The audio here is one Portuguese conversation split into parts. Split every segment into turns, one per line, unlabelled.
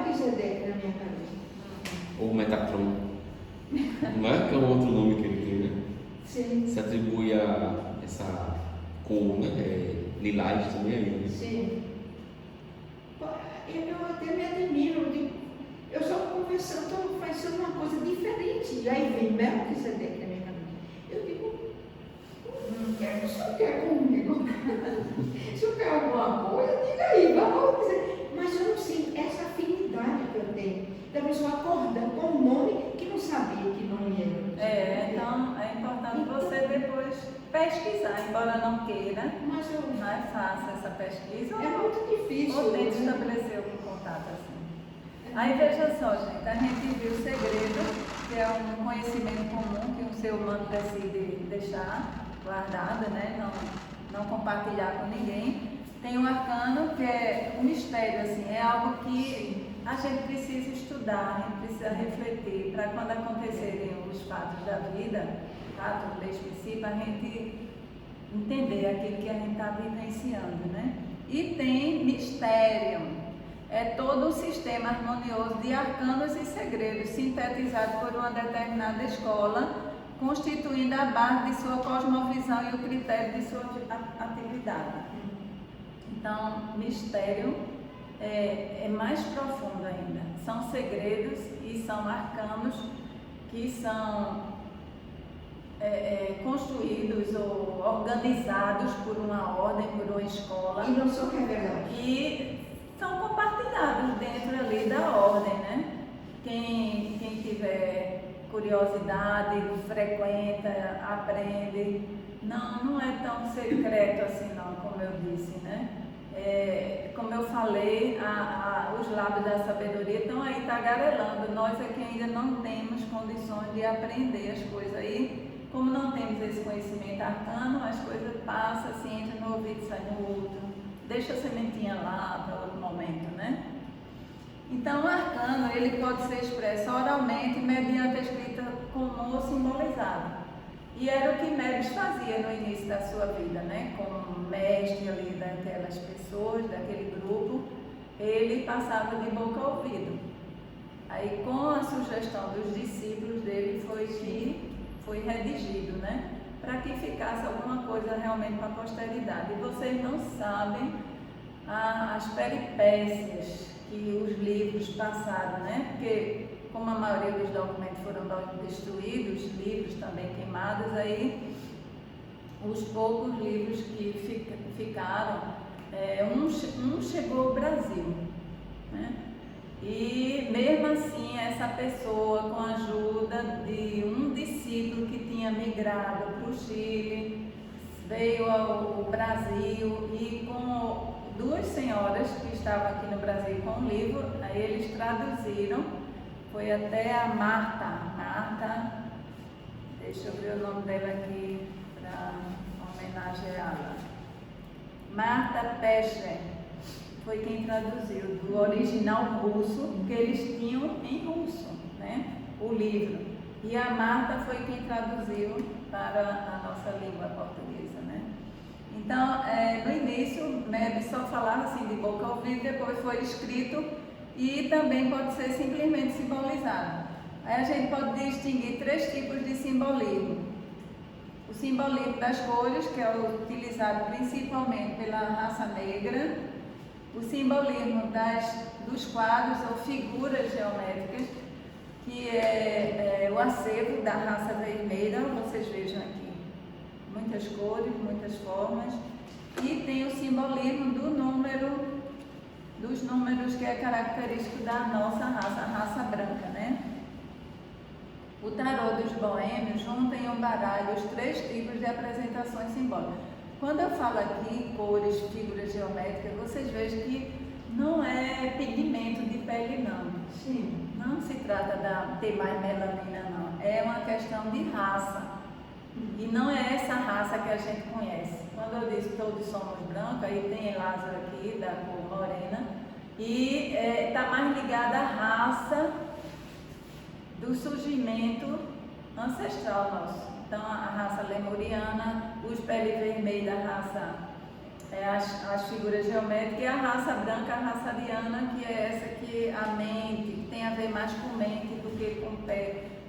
Melquisedeque na minha cabeça.
Ou Metatron. Não é que é um outro nome que ele tem, né?
Sim.
Se atribui a essa cor, né? Lilás também é ele.
Sim. Eu até me admiro, eu só conversando, estou fazendo uma coisa diferente. E aí vem Melquisedeque na minha cabeça. Eu digo, não quero, o senhor quer comigo? Se eu quero alguma coisa, diga aí, vamos dizer. Mas eu não sinto essa afinidade que eu tenho da pessoa acordando com um nome que não sabia que nome era.
Então é importante você depois pesquisar, embora não queira,
Mas eu,
mas faça essa pesquisa
é muito difícil.
ou tente
né?
estabelecer algum contato assim. Aí veja só, gente, a gente viu o segredo, que é um conhecimento comum que um ser humano decide deixar guardado, né? Não compartilhar com ninguém. Tem o arcano, que é um mistério, assim, é algo que a gente precisa estudar, a gente precisa refletir, para quando acontecerem os fatos da vida, fatos desse princípio, a gente entender aquilo que a gente está vivenciando, né? E tem mistério, é todo um sistema harmonioso de arcanos e segredos, sintetizado por uma determinada escola, constituindo a base de sua cosmovisão e o critério de sua atividade. Então, mistério é mais profundo ainda. São segredos e são arcanos que são construídos ou organizados por uma ordem, por uma escola.
E não são revelados.
E são compartilhados dentro ali da ordem, né? Quem tiver curiosidade, frequenta, aprende. Não é tão secreto assim não, como eu disse, né? Como eu falei, os lábios da sabedoria estão aí tagarelando. Nós é que ainda não temos condições de aprender as coisas aí. Como não temos esse conhecimento arcano, as coisas passam assim, entra no ouvido e sai no outro. Deixa a sementinha lá para outro momento, né? Então, o arcano, ele pode ser expresso oralmente mediante a escrita comum ou simbolizada. E era o que Mebbs fazia no início da sua vida, né? Como mestre ali daquelas pessoas, daquele grupo, ele passava de boca a ouvido. Aí, com a sugestão dos discípulos dele, foi redigido, né? Para que ficasse alguma coisa realmente para a posteridade. E vocês não sabem as peripécias que os livros passaram, né? Porque, como a maioria dos documentos foram destruídos, livros também queimados, aí os poucos livros que ficaram, um chegou ao Brasil, né? E mesmo assim, essa pessoa, com a ajuda de um discípulo que tinha migrado para o Chile, veio ao Brasil e com duas senhoras que estavam aqui no Brasil com o livro, aí eles traduziram, foi até a Marta, deixa eu ver o nome dela aqui para homenageá-la. Marta Pescher foi quem traduziu do original russo, que eles tinham em russo, né, o livro. E a Marta foi quem traduziu para a nossa língua portuguesa, né. Então, no início, Mebbs só falava assim de boca ao ouvido, depois foi escrito e também pode ser simplesmente simbolizado. Aí a gente pode distinguir três tipos de simbolismo. O simbolismo das cores, que é utilizado principalmente pela raça negra. O simbolismo dos quadros ou figuras geométricas, que é o acervo da raça vermelha, vocês vejam aqui, muitas cores, muitas formas. E tem o simbolismo dos números, que é característico da nossa raça, a raça branca, né? O tarô dos boêmios junta em um baralho os três tipos de apresentações simbólicas. Quando eu falo aqui cores, figuras geométricas, vocês vejam que não é pigmento de pele, não.
Sim.
Não se trata de ter mais melanina, não. É uma questão de raça. E não é essa raça que a gente conhece. Quando eu disse todos somos brancos, aí tem Lázaro aqui, da cor morena, e está mais ligada à raça do surgimento ancestral nosso. Então, a raça lemuriana, os pele vermelha da raça as figuras geométricas e a raça branca, a raça ariana, que é essa que a mente, que tem a ver mais com mente do que com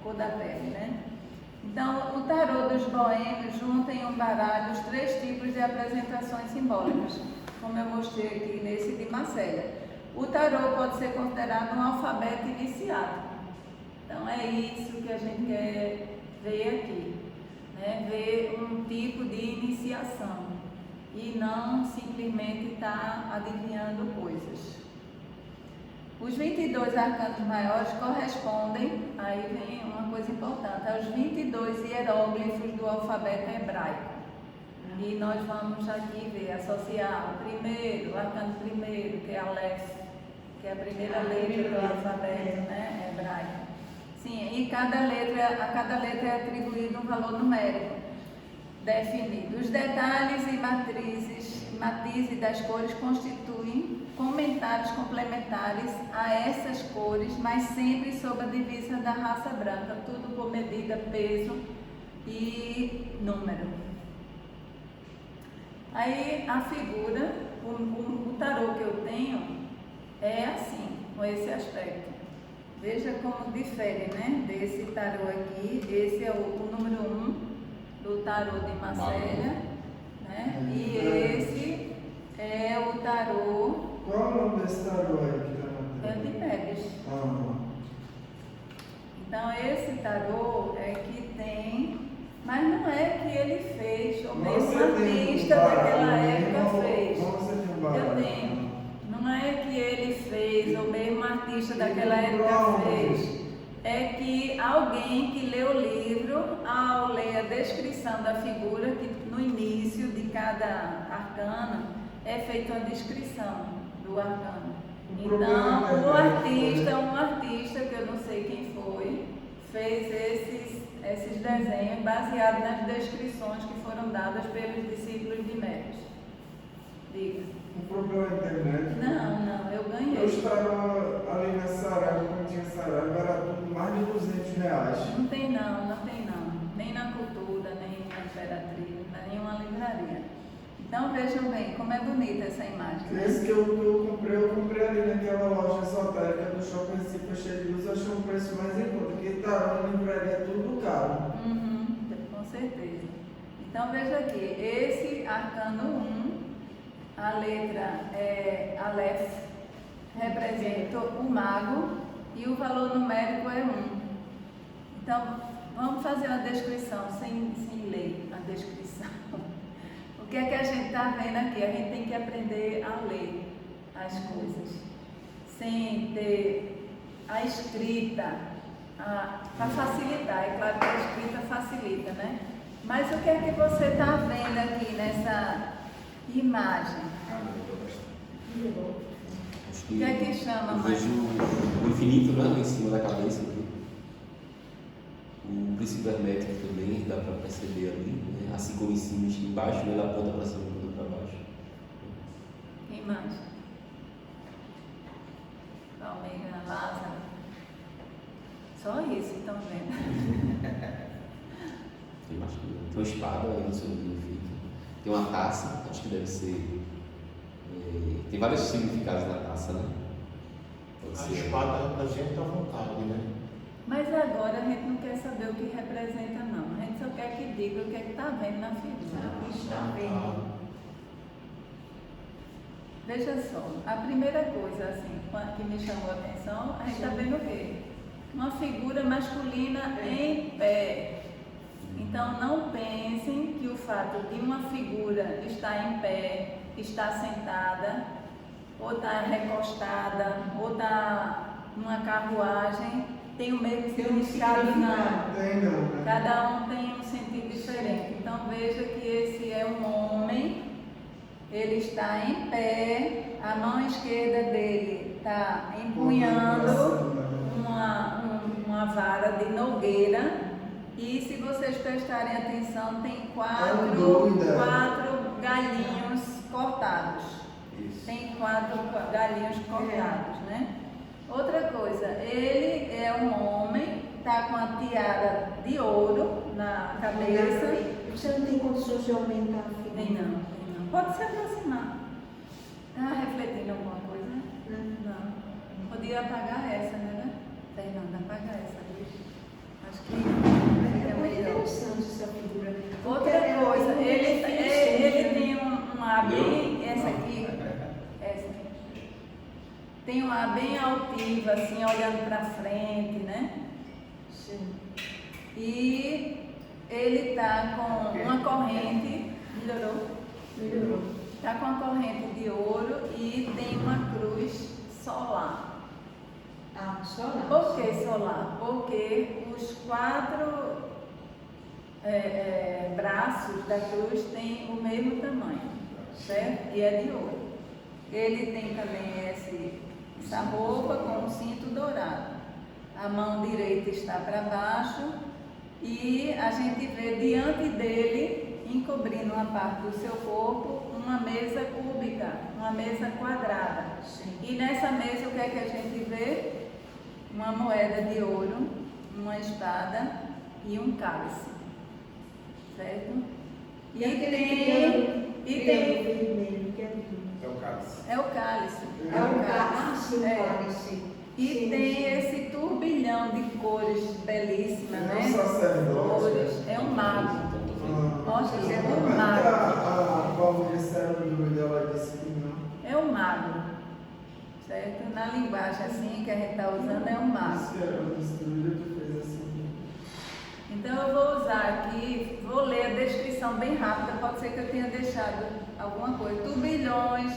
cor da pele, né? Então, o tarô dos boêmios junta em um baralho os 3 tipos de apresentações simbólicas, como eu mostrei aqui nesse de Marcélia. O tarô pode ser considerado um alfabeto iniciático. Então, é isso que a gente quer ver aqui, né? Ver um tipo de iniciação e não simplesmente estar adivinhando coisas. Os 22 arcanos maiores correspondem, aí vem uma coisa importante, aos 22 hieróglifos do alfabeto hebraico. E nós vamos aqui ver, associar o arcano primeiro, que é a Aleph, que é a primeira letra do alfabeto, né, hebraico. Sim, e a cada letra é atribuído um valor numérico definido. Os detalhes e matizes das cores constituem comentários complementares a essas cores, mas sempre sob a divisa da raça branca, tudo por medida, peso e número. Aí a figura, o tarô que eu tenho é assim, com esse aspecto. Veja como difere, né, desse tarô aqui. Esse é o número 1 do tarô de Marcélia, né? E esse é o tarô.
Qual é o nome desse tarô aí que está na
É de Pérez. Então esse tarô é que tem, mas não é que ele fez, ou mesmo o artista daquela época fez. Eu tenho. Não é que ele fez, ou mesmo o artista daquela época fez. É que alguém que lê o livro, ao ler a descrição da figura, que no início de cada arcano é feita uma descrição do arcano. Então, um artista, que eu não sei quem foi, fez esses desenhos baseados nas descrições que foram dadas pelos discípulos de Meres. Diga.
O problema é a internet.
Não, eu ganhei.
Eu estava ali na Saraiva, quando tinha Saraiva, era tudo mais de R$200.
Não tem não. Nem na Cultura, nem na Imperatriz, nenhuma livraria. Então vejam bem como é bonita essa imagem. Né?
Esse que eu comprei ali naquela loja esotérica do Shopping Recife, cheio de luz, eu achei um preço mais em conta, porque tá na livraria é tudo caro.
Com certeza. Então veja aqui, esse arcano 1, a letra Aleph, representa o mago e o valor numérico é 1. Então, vamos fazer uma descrição, sem ler a descrição. O que é que a gente está vendo aqui? A gente tem que aprender a ler as coisas, sem ter a escrita, para facilitar. É claro que a escrita facilita, né? Mas o que é que você está vendo aqui nessa imagem? O que é que chama mais?
Eu vejo o infinito, né, em cima da cabeça aqui. O princípio hermético também dá para perceber ali, né? Assim como em cima e embaixo, né? Da ponta para cima e da ponta para baixo.
Quem mais? Palmeira, Lázaro. Só isso estão vendo.
Tem mais coisa. Tem uma espada aí no seu livro. Tem uma taça, acho que deve ser. Tem vários significados na taça, né? Pode
A
ser.
espada da gente à vontade, né?
Mas agora a gente não quer saber o que representa, não. A gente só quer que diga o que é que está vendo na figura.
O que está vendo?
Veja só, a primeira coisa assim, que me chamou a atenção, a gente está vendo o quê? Uma figura masculina em pé. Então não pensem que o fato de uma figura estar em pé, estar sentada, ou estar recostada, ou estar numa carruagem, tem o mesmo significado, não.
Tem não, né?
Cada um tem um sentido diferente. Então veja que esse é um homem, ele está em pé, a mão esquerda dele está empunhando uma vara de nogueira. E se vocês prestarem atenção, tem quatro galinhos cortados.
Isso.
Tem 4 galinhos cortados, né? Outra coisa, ele é um homem, está com a tiara de ouro na cabeça.
Você não tem condições de aumentar a figura?
Tem não. Pode se aproximar. Está refletindo alguma coisa? Não. Podia apagar essa, né? Fernanda, apaga essa. Acho que
É
é
muito
melhor.
interessante essa figura.
Outra coisa, ele tem um ar bem, essa aqui, tem um ar bem altivo, assim, olhando para frente, né?
Sim.
E ele está com uma corrente, melhorou? Está com uma corrente de ouro e tem uma cruz solar.
Ah, solar.
Por que solar? Porque os 4 braços da cruz têm o mesmo tamanho, certo? E é de ouro. Ele tem também essa roupa com um cinto dourado. A mão direita está para baixo e a gente vê diante dele, encobrindo uma parte do seu corpo, uma mesa cúbica, uma mesa quadrada.
Sim.
E nessa mesa o que é que a gente vê? Uma moeda de ouro, uma espada e um cálice, certo?
E aquele
tem
vermelho, que é lindo.
É o cálice.
é o cálice.
É o cálice, o
É.
cálice.
E
Sim,
tem
sim.
esse turbilhão de cores belíssimas,
É um
né?
sacerdote.
Cores. É um mago.
Então, tô vendo.
Mostra, é
É
um
Mas
mago.
a Paulo disseram do doido, ela disse que não.
É um mago, certo? Na linguagem assim que a gente está usando é um mago.
Se era destruída, tu fez assim.
Então eu vou usar aqui, vou ler a descrição bem rápida, pode ser que eu tenha deixado alguma coisa. Turbilhões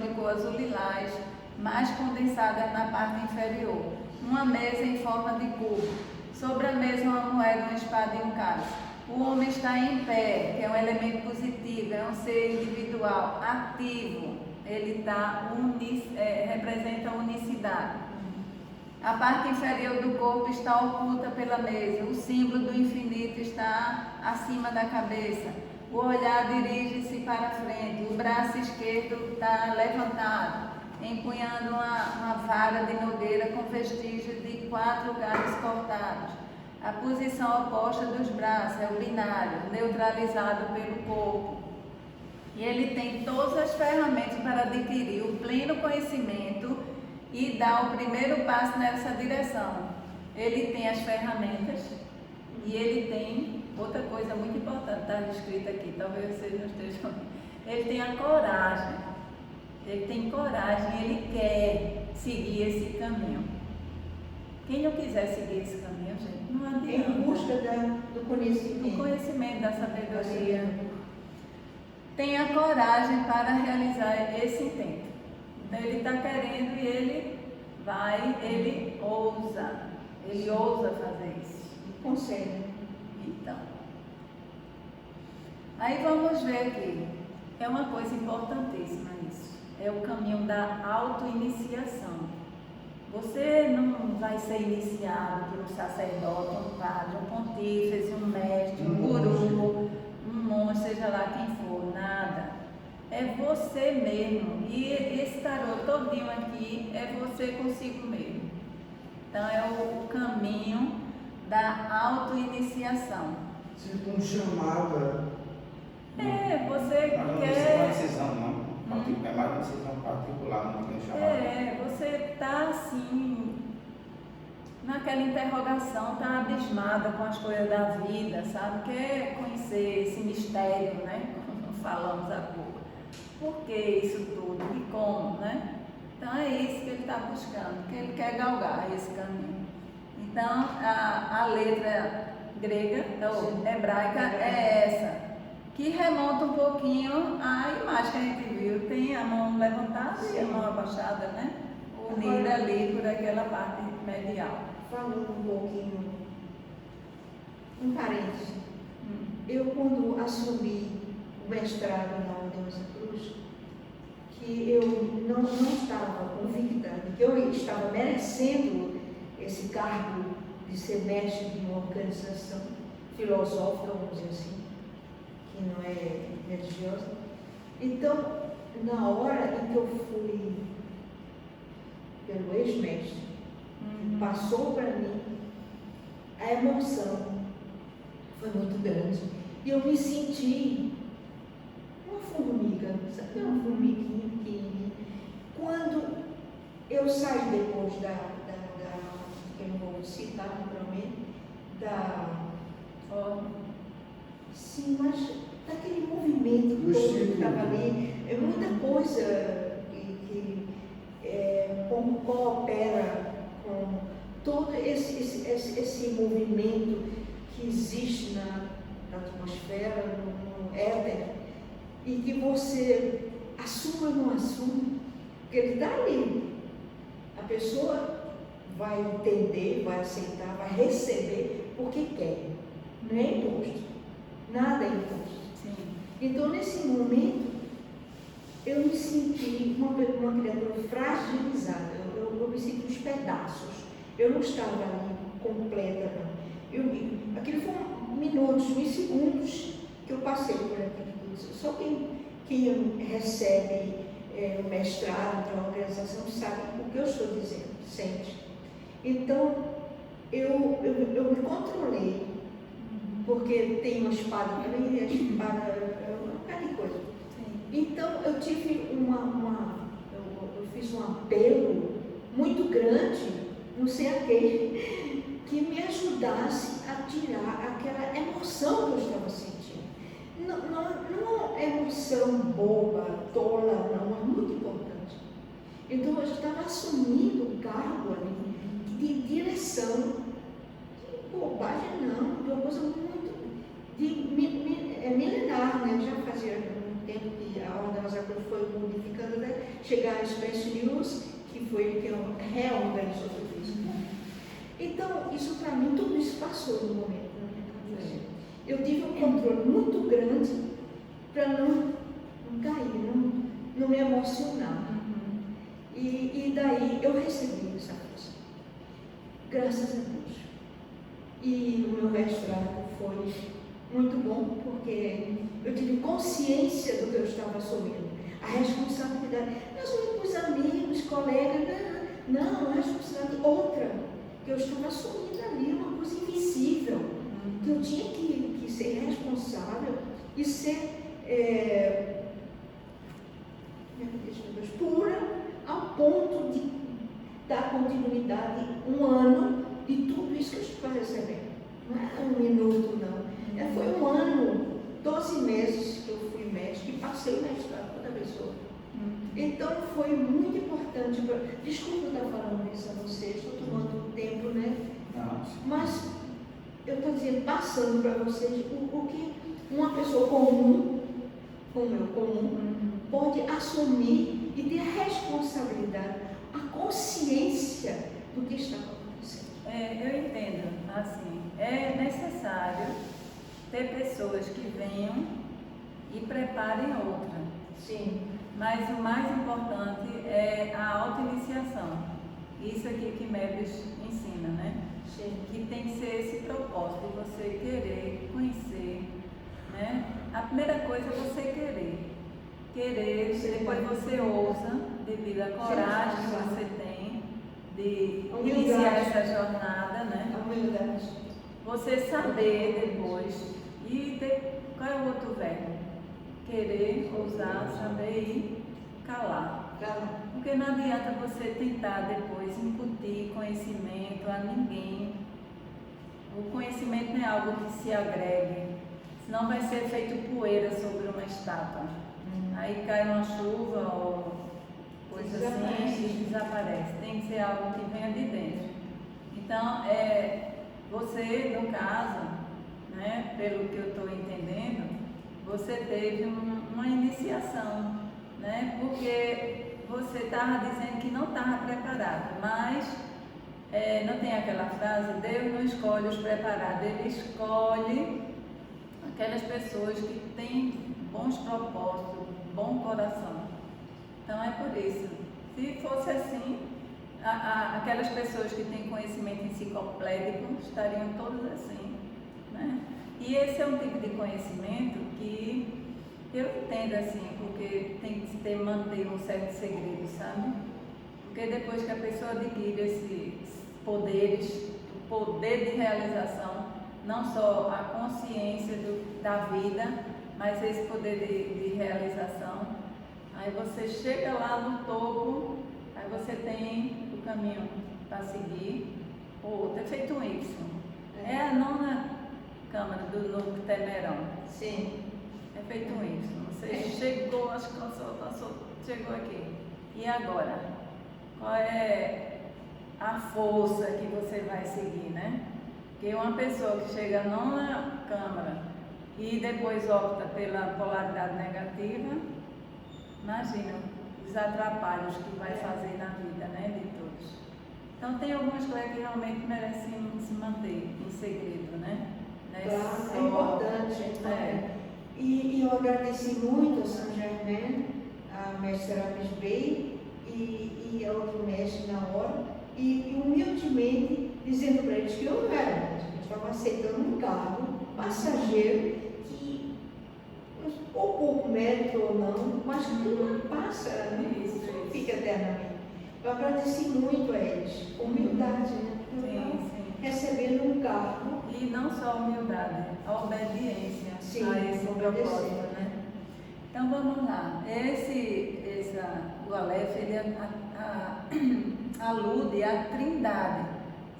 de cor azul lilás, mais condensadas na parte inferior. Uma mesa em forma de cubo. Sobre a mesa uma moeda, uma espada e um cálice. O homem está em pé, que é um elemento positivo, é um ser individual, ativo. Ele representa a unicidade. A parte inferior do corpo está oculta pela mesa. O símbolo do infinito está acima da cabeça. O olhar dirige-se para frente. O braço esquerdo está levantado, empunhando uma vara de nogueira com vestígios de 4 galhos cortados. A posição oposta dos braços é o binário, neutralizado pelo corpo. E ele tem todas as ferramentas para adquirir o pleno conhecimento e dar o primeiro passo nessa direção. Ele tem as ferramentas e ele tem outra coisa muito importante, está escrito aqui, talvez vocês não estejam. Ele tem a coragem. Ele tem coragem, ele quer seguir esse caminho. Quem não quiser seguir esse caminho, gente, não adianta.
Em busca do
O
conhecimento.
conhecimento da sabedoria. Tem a coragem para realizar esse intento. Então ele está querendo e ele ousa fazer isso.
Consegue.
Então, aí vamos ver aqui, é uma coisa importantíssima isso, é o caminho da auto-iniciação. Você não vai ser iniciado por um sacerdote, um padre, um pontífice, um mestre, um guru, um monge, seja lá quem for, nada. É você mesmo, e esse tarô todinho aqui é você consigo mesmo. Então é o caminho da auto-iniciação.
Tipo um chamado.
Você
Mas não
quer.
é uma decisão, não. É mais uma decisão particular, não tem que chamar.
Você está assim, naquela interrogação, está abismada com as coisas da vida, sabe? Quer conhecer esse mistério, né? Como falamos há pouco. Por que isso tudo? E como, né? Então é isso que ele está buscando, que ele quer galgar esse caminho. Então a letra grega, ou hebraica, é essa, que remonta um pouquinho à imagem que a gente viu. Tem a mão levantada e a mão abaixada, né? Unida ali por aquela parte medial.
Falando um pouquinho, um parênteses. Eu, quando assumi o mestrado na Ordem Rosa Cruz, que eu não estava convicta de que eu estava merecendo esse cargo de ser mestre de uma organização filosófica, vamos dizer assim, que não é religiosa. Então, na hora em que eu fui pelo ex-mestre, passou para mim, a emoção foi muito grande. E eu me senti uma formiga. sabe, uma formiguinha pequenininha. Quando eu saí depois que eu não vou citar naturalmente, sim, mas daquele movimento todo que estava ali, é muita coisa que coopera com todo esse movimento que existe na atmosfera, no éter, e que você assuma ou não assume, porque ele está ali. A pessoa vai entender, vai aceitar, vai receber porque quer. Não é imposto. Nada é imposto.
Sim.
Então, nesse momento, eu me senti uma criatura fragilizada. Eu me senti uns pedaços. Eu não estava ali completa, não. Aquilo foi minutos, segundos que eu passei por aquilo. Só quem recebe o mestrado para a organização sabe o que eu estou dizendo, sente. Então, eu me controlei, porque tem uma espada para mim, e a espada é uma bocado de coisa. Então, eu tive eu fiz um apelo muito grande, não sei a quem, que me ajudasse a tirar aquela emoção que eu estava sentindo. Não é emoção boba, tola, não, é muito importante. Então, eu estava assumindo o cargo ali de direção, de bobagem não, de uma coisa muito milenar, né? Já fazia um tempo que a Ordem Rosacruz foi modificando, né? Chegar a Express News, que foi quem reorganizou tudo isso. Me isso para mim, tudo isso passou no momento na minha cabeça. Eu tive um controle muito grande para não cair, não me emocionar. E daí eu recebi essa força. Graças a Deus. E o meu mestrado foi muito bom, porque eu tive consciência do que eu estava assumindo. A responsabilidade, meus únicos amigos, colegas, não, a responsabilidade outra, que eu estava assumindo ali, uma coisa invisível, que eu tinha que ser responsável e ser pura ao ponto de dar continuidade um ano de tudo isso que eu estou recebendo. Não é um minuto, não. Foi um ano, 12 meses que eu fui mestre, e passei o mestrado para outra pessoa. Então foi muito importante. Desculpa eu estar falando isso a vocês, estou tomando tempo, né?
Não.
Mas eu estou dizendo, passando para vocês o que uma pessoa comum, como eu, pode assumir e ter a responsabilidade, a consciência do que está acontecendo.
Eu entendo, assim, é necessário ter pessoas que venham e preparem outra.
Sim.
Mas o mais importante é a auto-iniciação. Isso aqui que Mebres ensina, né?
Sim.
Que tem que ser esse propósito de você querer conhecer, né? A primeira coisa é você querer. Querer, depois você ousa, devido à coragem que você tem de iniciar essa jornada, né?
A humildade.
Você saber depois, qual é o outro verbo? Querer, ousar, saber e calar. Porque não adianta você tentar depois incutir conhecimento a ninguém. O conhecimento não é algo que se agregue, senão vai ser feito poeira sobre uma estátua. Aí cai uma chuva ou coisa assim e desaparece. Tem que ser algo que venha de dentro. Então, você, no caso, né, pelo que eu estou entendendo, você teve uma iniciação, né? Porque você estava dizendo que não estava preparado, mas não tem aquela frase, Deus não escolhe os preparados, Ele escolhe aquelas pessoas que têm bons propósitos, bom coração. Então é por isso. Se fosse assim, aquelas pessoas que têm conhecimento enciclopédico estariam todas assim, né? E esse é um tipo de conhecimento que eu entendo assim, porque tem que manter um certo segredo, sabe? Porque depois que a pessoa adquire esses poderes, o poder de realização, não só a consciência da vida, mas esse poder de realização, Aí você chega lá no topo, aí você tem o caminho para seguir, ou outro, é feito um Y. É a 9ª câmara do Novo Temerão.
Sim.
É feito um Y. Você chegou, acho que alcançou, chegou aqui. E agora? Qual é a força que você vai seguir, né? Porque uma pessoa que chega à 9ª câmara e depois opta pela polaridade negativa, imagina os atrapalhos que vai fazer na vida, né, de todos. Então tem algumas coisas que realmente merecem se manter em segredo, né?
Claro, é importante. E eu agradeci muito a Saint Germain, a mestre Serapis Bey e a outro mestre na hora, e humildemente dizendo para eles que eu não era mesmo, eu estava aceitando um cargo passageiro que, ou pouco mérito ou não, mas que não passa, não fica eternamente. Eu agradeci muito a eles, humildade, né?
Sim.
Recebendo um cargo.
E não só a humildade, a obediência a esse propósito, né? Então vamos lá. O Aleph, ele alude à trindade.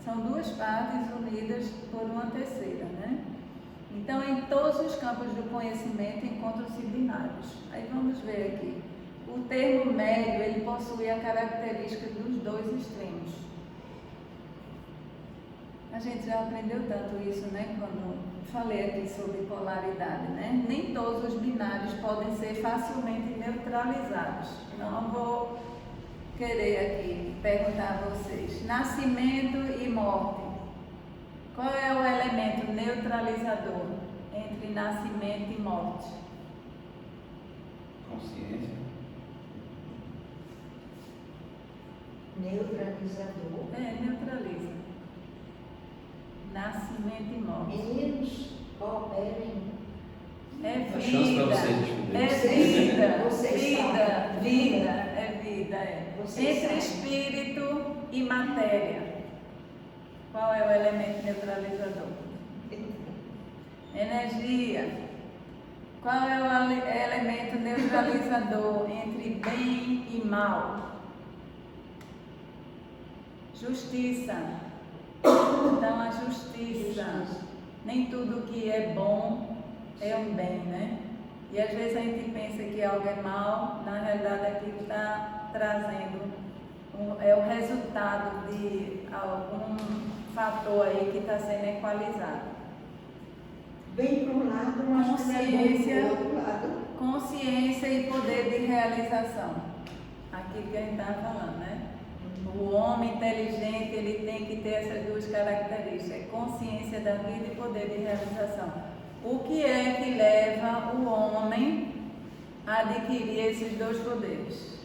São duas partes unidas por uma terceira, né? Então, em todos os campos do conhecimento encontram-se binários. Aí vamos ver aqui. O termo médio, ele possui a característica dos dois extremos. A gente já aprendeu tanto isso, né? Quando falei aqui sobre polaridade, né? Nem todos os binários podem ser facilmente neutralizados. Então, eu vou querer aqui perguntar a vocês: nascimento e morte. Qual é o elemento neutralizador entre nascimento e morte?
Consciência.
Neutralizador.
Neutraliza. Nascimento e morte.
Meninos, cooperem.
É
A chance para vocês descobrirem.
É vida, é vida.
Vocês
Entre
sabem.
espírito e matéria. Qual é o elemento neutralizador? Energia. Qual é o elemento neutralizador entre bem e mal? Justiça. Então, a justiça. Nem tudo que é bom é um bem, né? E às vezes a gente pensa que algo é mal, na realidade aquilo está trazendo, é o resultado de algum fator aí que está sendo equalizado.
Vem para um lado, mas não é bom para o outro lado.
Consciência e poder de realização. Aquilo que a gente está falando, né? O homem inteligente, ele tem que ter essas duas características, consciência da vida e poder de realização. O que é que leva o homem a adquirir esses dois poderes?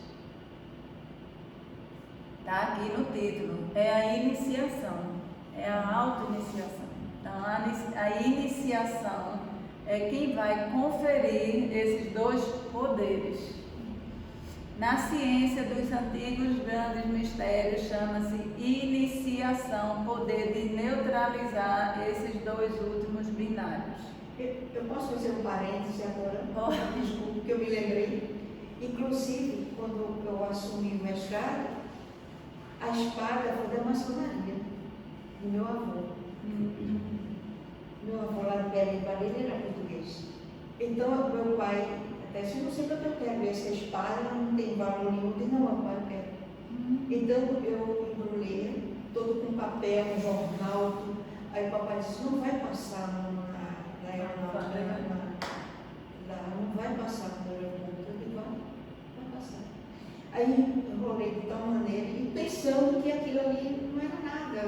Está aqui no título, é a iniciação, é a auto-iniciação. Então, a iniciação é quem vai conferir esses dois poderes. Na ciência dos antigos grandes mistérios, chama-se iniciação, poder de neutralizar esses dois últimos binários.
Eu posso fazer um parêntese agora?
Pode.
Desculpa, que eu me lembrei. Inclusive, quando eu assumi o mestrado, a espada foi da maçonaria, do meu avô. Meu avô lá de Belém, ele era português. Então, meu pai, até disse, não sei o que eu quero, essa espada não tem valor nenhum. Eu disse, não, meu pai, eu quero. Então, eu embrulhei, todo com papel, um jornal, tudo. Aí o papai disse, não vai passar não vai passar no aeroporto. Eu digo, vai passar. Aí eu rolei de tal maneira e pensando que aquilo ali não era nada.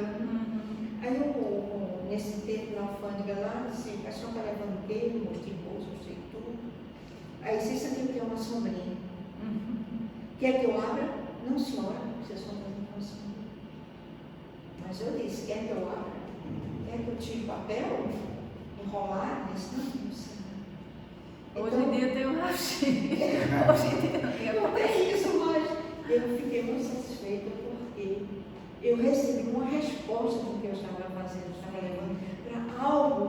Aí eu, nesse tempo na alfândega lá, disse, a senhora está levando o quê? Eu mostrei bolsa, mostrei tudo. Aí disse, isso aqui é uma sombrinha. Quer que eu abra? Não, senhora, vocês estão fazendo uma sombrinha. Mas eu disse, quer que eu abra? Quer que eu tire papel? Enrolar? Disse, não sei.
Hoje em dia tem um rachi. Hoje em dia
não tem isso, mas eu fiquei muito satisfeita porque eu recebi uma resposta do que eu estava fazendo, estava levando para algo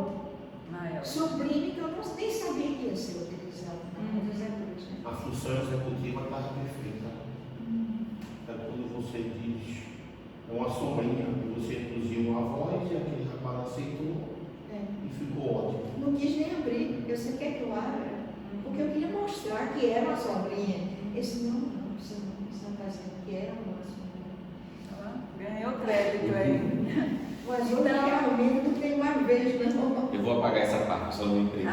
maior.
sublime que eu nem sabia que ia ser utilizado. Exato, muitos atores, né?
A função executiva estava perfeita. É quando você diz, é uma sombrinha, você introduziu uma voz e aquele rapaz aceitou e ficou ótimo.
Não quis nem abrir, eu sei que é claro, porque eu queria mostrar que era uma sombrinha. Esse não, você não está dizendo que era uma sombrinha.
Ganhou crédito aí.
Mas hoje realmente não tem mais vez, não.
Eu vou apagar essa parte, só no emprego.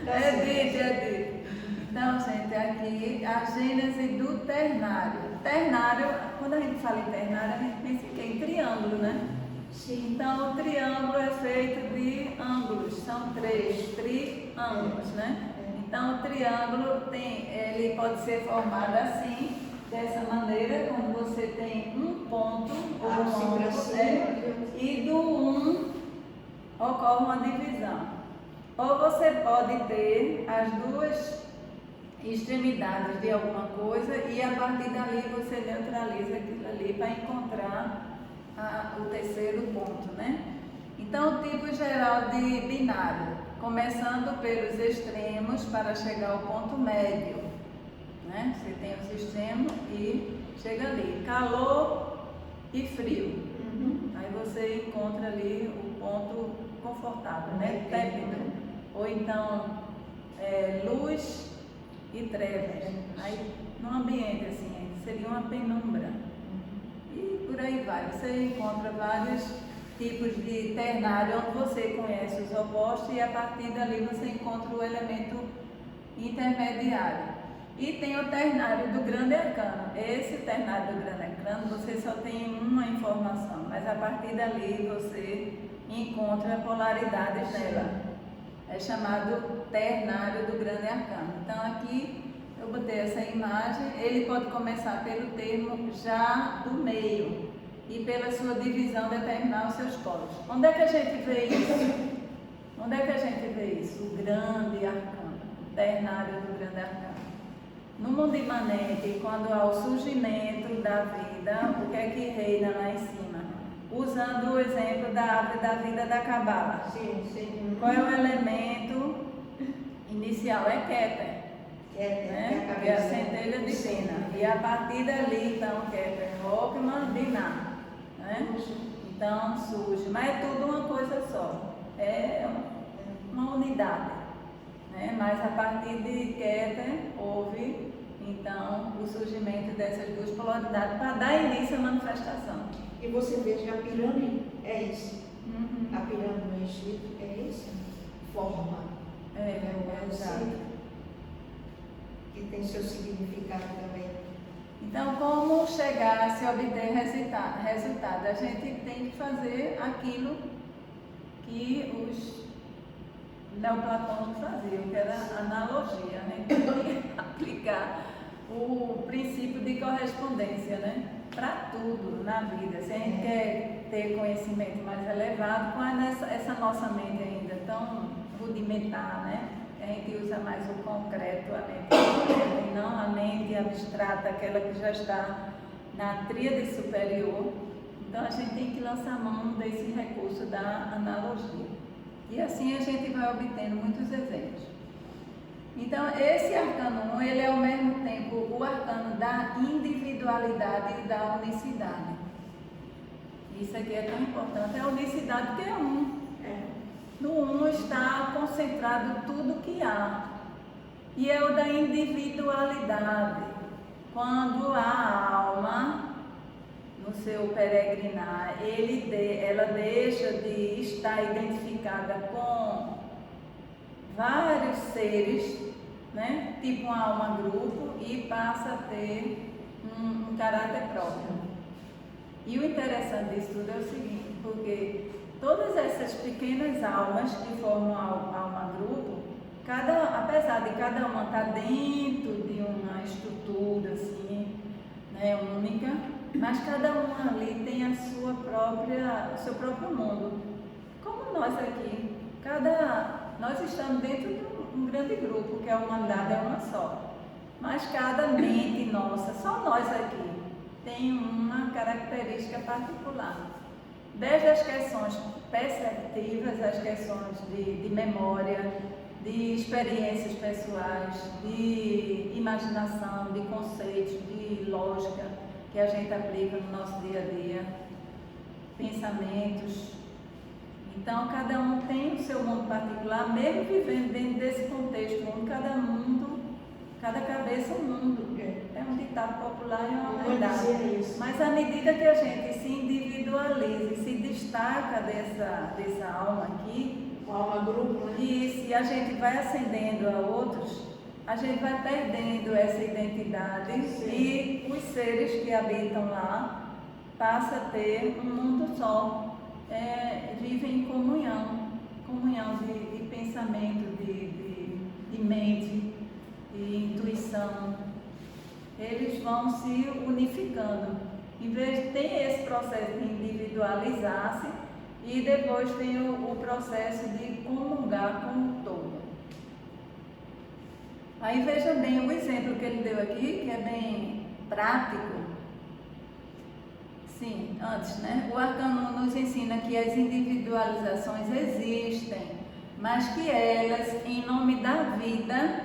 Edith. Então, gente, aqui a gênese do ternário. Ternário, quando a gente fala em ternário, a gente pensa em quê? Em triângulo, né?
Sim.
Então, o triângulo é feito de ângulos, são 3 triângulos, né? Então, o triângulo ele pode ser formado assim, dessa maneira, quando você tem um ponto ou um ângulo, e do 1 ocorre uma divisão. Ou você pode ter as duas extremidades de alguma coisa e a partir dali você neutraliza aquilo ali para encontrar o terceiro ponto, né? Então, o tipo geral de binário, começando pelos extremos para chegar ao ponto médio, né? Você tem os extremos e chega ali, calor e frio. Aí você encontra ali o ponto confortável, né? Técnico. Ou então, luz e trevas. Aí, num ambiente assim, seria uma penumbra. E por aí vai. Você encontra vários tipos de ternário onde você conhece os opostos e a partir dali você encontra o elemento intermediário. E tem o ternário do grande arcano. Esse ternário do grande arcano você só tem uma informação, mas a partir dali você encontra polaridades nela. É chamado ternário do grande arcano. Então aqui eu botei essa imagem, ele pode começar pelo termo já do meio e pela sua divisão determinar os seus polos. Onde é que a gente vê isso? Onde é que a gente vê isso? O grande arcano, o ternário do grande arcano. No mundo imanente, quando há o surgimento da vida, o que é que reina lá em cima? Usando o exemplo da árvore da vida da Cabala.
Sim, sim.
Qual é o elemento inicial? É Keter. Né? Que é a centelha divina. E a partir dali, então, Keter, Rockman, Binah. Né? Então, surge. Mas é tudo uma coisa só. É uma unidade. Né? Mas a partir de Keter, houve, então, o surgimento dessas duas polaridades para dar início à manifestação.
E você veja, a pirâmide é isso. A pirâmide no Egito é isso. Forma.
Exato.
Que tem seu significado também.
Então, como chegar a se obter resultado? A gente tem que fazer aquilo que os neoplatônicos faziam, que era analogia. A gente tem que aplicar o princípio de correspondência, né? Para tudo na vida. Se a gente quer ter conhecimento mais elevado, com essa nossa mente ainda tão rudimentar, né? A gente usa mais o concreto, a mente concreta, e não a mente abstrata, aquela que já está na tríade superior. Então a gente tem que lançar mão desse recurso da analogia. E assim a gente vai obtendo muitos exemplos. Então esse arcano 1, ele é ao mesmo tempo o arcano da individualidade e da unicidade. Isso aqui é tão importante, é a unicidade porque é um. No 1 está concentrado tudo que há. E é o da individualidade. Quando a alma, no seu peregrinar, ela deixa de estar identificada com vários seres, né? Tipo uma alma grupo, e passa a ter um caráter próprio. E o interessante disso tudo é o seguinte, porque todas essas pequenas almas que formam a alma grupo, apesar de cada uma estar dentro de uma estrutura assim, né, única, mas cada uma ali tem o seu próprio mundo. Como nós aqui, nós estamos dentro de um grande grupo, que a humanidade é uma só. Mas cada mente nossa, só nós aqui, tem uma característica particular. desde as questões perceptivas, as questões de memória, de experiências pessoais, de imaginação, de conceitos, de lógica que a gente aplica no nosso dia a dia, pensamentos. Então, cada um tem o seu mundo particular, mesmo vivendo dentro desse contexto, onde cada mundo, cada cabeça é um mundo. É um ditado popular e uma verdade. Mas à medida que a gente se individualiza e se destaca dessa alma aqui,
Alma grupo, né?
e a gente vai ascendendo a outros, a gente vai perdendo essa identidade.
Sim.
E os seres que habitam lá passam a ter um mundo só. Vivem em comunhão de pensamento, de mente, de intuição. Eles vão se unificando. Em vez de ter esse processo de individualizar-se, e depois tem o processo de comungar com o todo. Aí veja bem o exemplo que ele deu aqui, que é bem prático. Sim, antes, né? O arcano nos ensina que as individualizações existem, mas que elas, em nome da vida,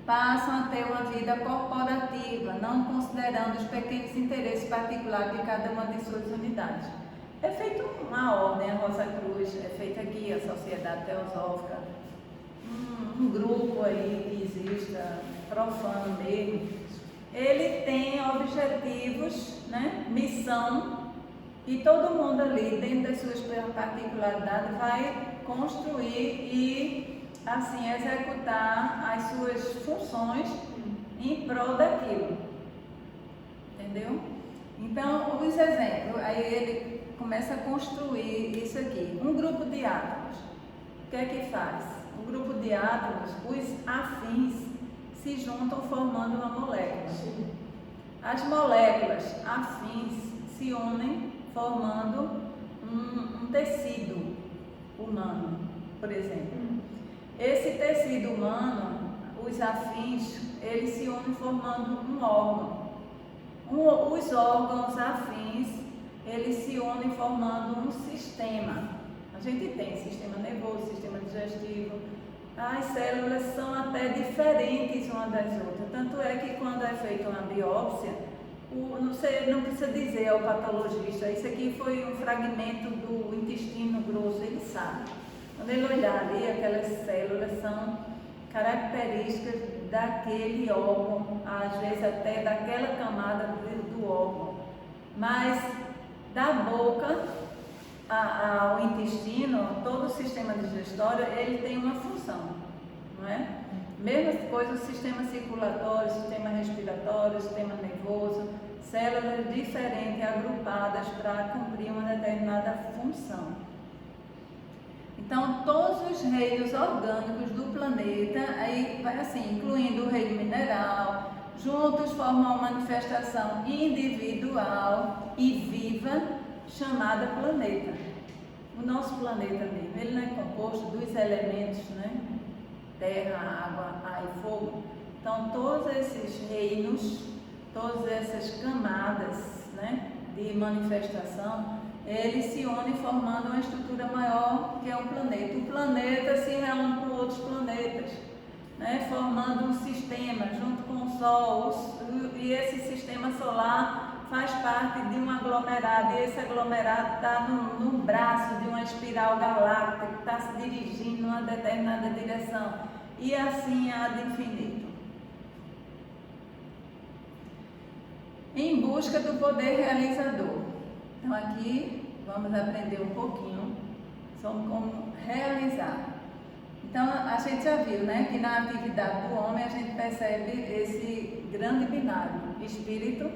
passam a ter uma vida corporativa, não considerando os pequenos interesses particulares de cada uma de suas unidades. É feita uma ordem, a Rosa Cruz, é feita aqui a Sociedade Teosófica, um grupo aí que exista, profano mesmo. Ele tem objetivos, né, missão, e todo mundo ali, dentro das suas particularidades, vai construir e, assim, executar as suas funções em prol daquilo. Entendeu? Então, os exemplos, aí ele começa a construir isso aqui. Um grupo de átomos, o que é que faz? Um grupo de átomos, os afins se juntam formando uma molécula.
Sim.
As moléculas afins se unem formando um tecido humano, por exemplo. Esse tecido humano, os afins, eles se unem formando um órgão. Os órgãos afins, eles se unem formando um sistema. A gente tem sistema nervoso, sistema digestivo. As células são até diferentes umas das outras. Tanto é que quando é feita uma biópsia, você não precisa dizer ao patologista, isso aqui foi um fragmento do intestino grosso, ele sabe. Quando ele olhar ali, aquelas células são características daquele órgão, às vezes até daquela camada do órgão. Mas da boca ao intestino, todo o sistema digestório, ele tem uma função, não é? Mesma coisa o sistema circulatório, sistema respiratório, sistema nervoso, células diferentes agrupadas para cumprir uma determinada função. Então, todos os reinos orgânicos do planeta, aí vai assim, incluindo o reino mineral, juntos formam uma manifestação individual e viva chamada planeta. O nosso planeta mesmo, ele não é composto dos elementos, né? Terra, água, ar e fogo. Então, todos esses reinos, todas essas camadas, né, de manifestação, eles se unem formando uma estrutura maior que é o planeta. O planeta se reúne com outros planetas, né, formando um sistema junto com o Sol, e esse sistema solar faz parte de um aglomerado, e esse aglomerado está no braço de uma espiral galáctica que está se dirigindo em uma determinada direção, e assim ad infinito. Em busca do poder realizador. Então aqui vamos aprender um pouquinho sobre como realizar. Então a gente já viu, né, que na atividade do homem a gente percebe esse grande binário, espírito,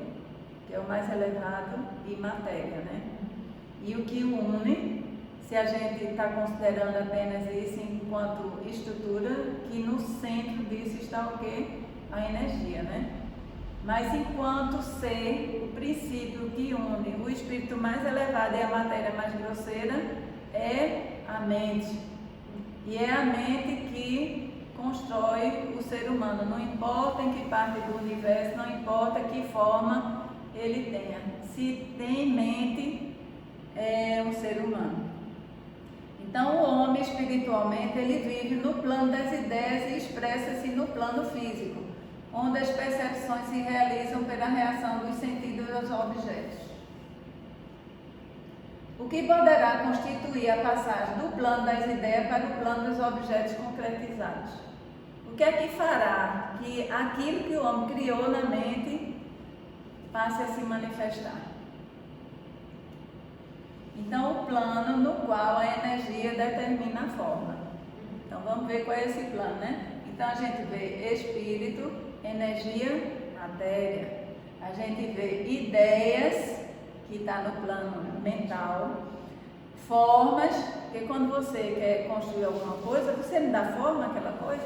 que é o mais elevado, e matéria, né? E o que o une, se a gente está considerando apenas isso enquanto estrutura, que no centro disso está o quê? A energia, né? Mas enquanto ser, o princípio que une o espírito mais elevado e a matéria mais grosseira é a mente. E é a mente que constrói o ser humano, não importa em que parte do universo, não importa que forma ele tenha. Se tem mente, é um ser humano. Então, o homem, espiritualmente, ele vive no plano das ideias e expressa-se no plano físico, onde as percepções se realizam pela reação dos sentidos aos objetos. O que poderá constituir a passagem do plano das ideias para o plano dos objetos concretizados? O que é que fará que aquilo que o homem criou na mente passe a se manifestar? Então, o plano no qual a energia determina a forma. Então, vamos ver qual é esse plano, né? Então, a gente vê espírito, energia, matéria. A gente vê ideias, que está no plano mental, formas, porque quando você quer construir alguma coisa, você não dá forma àquela coisa.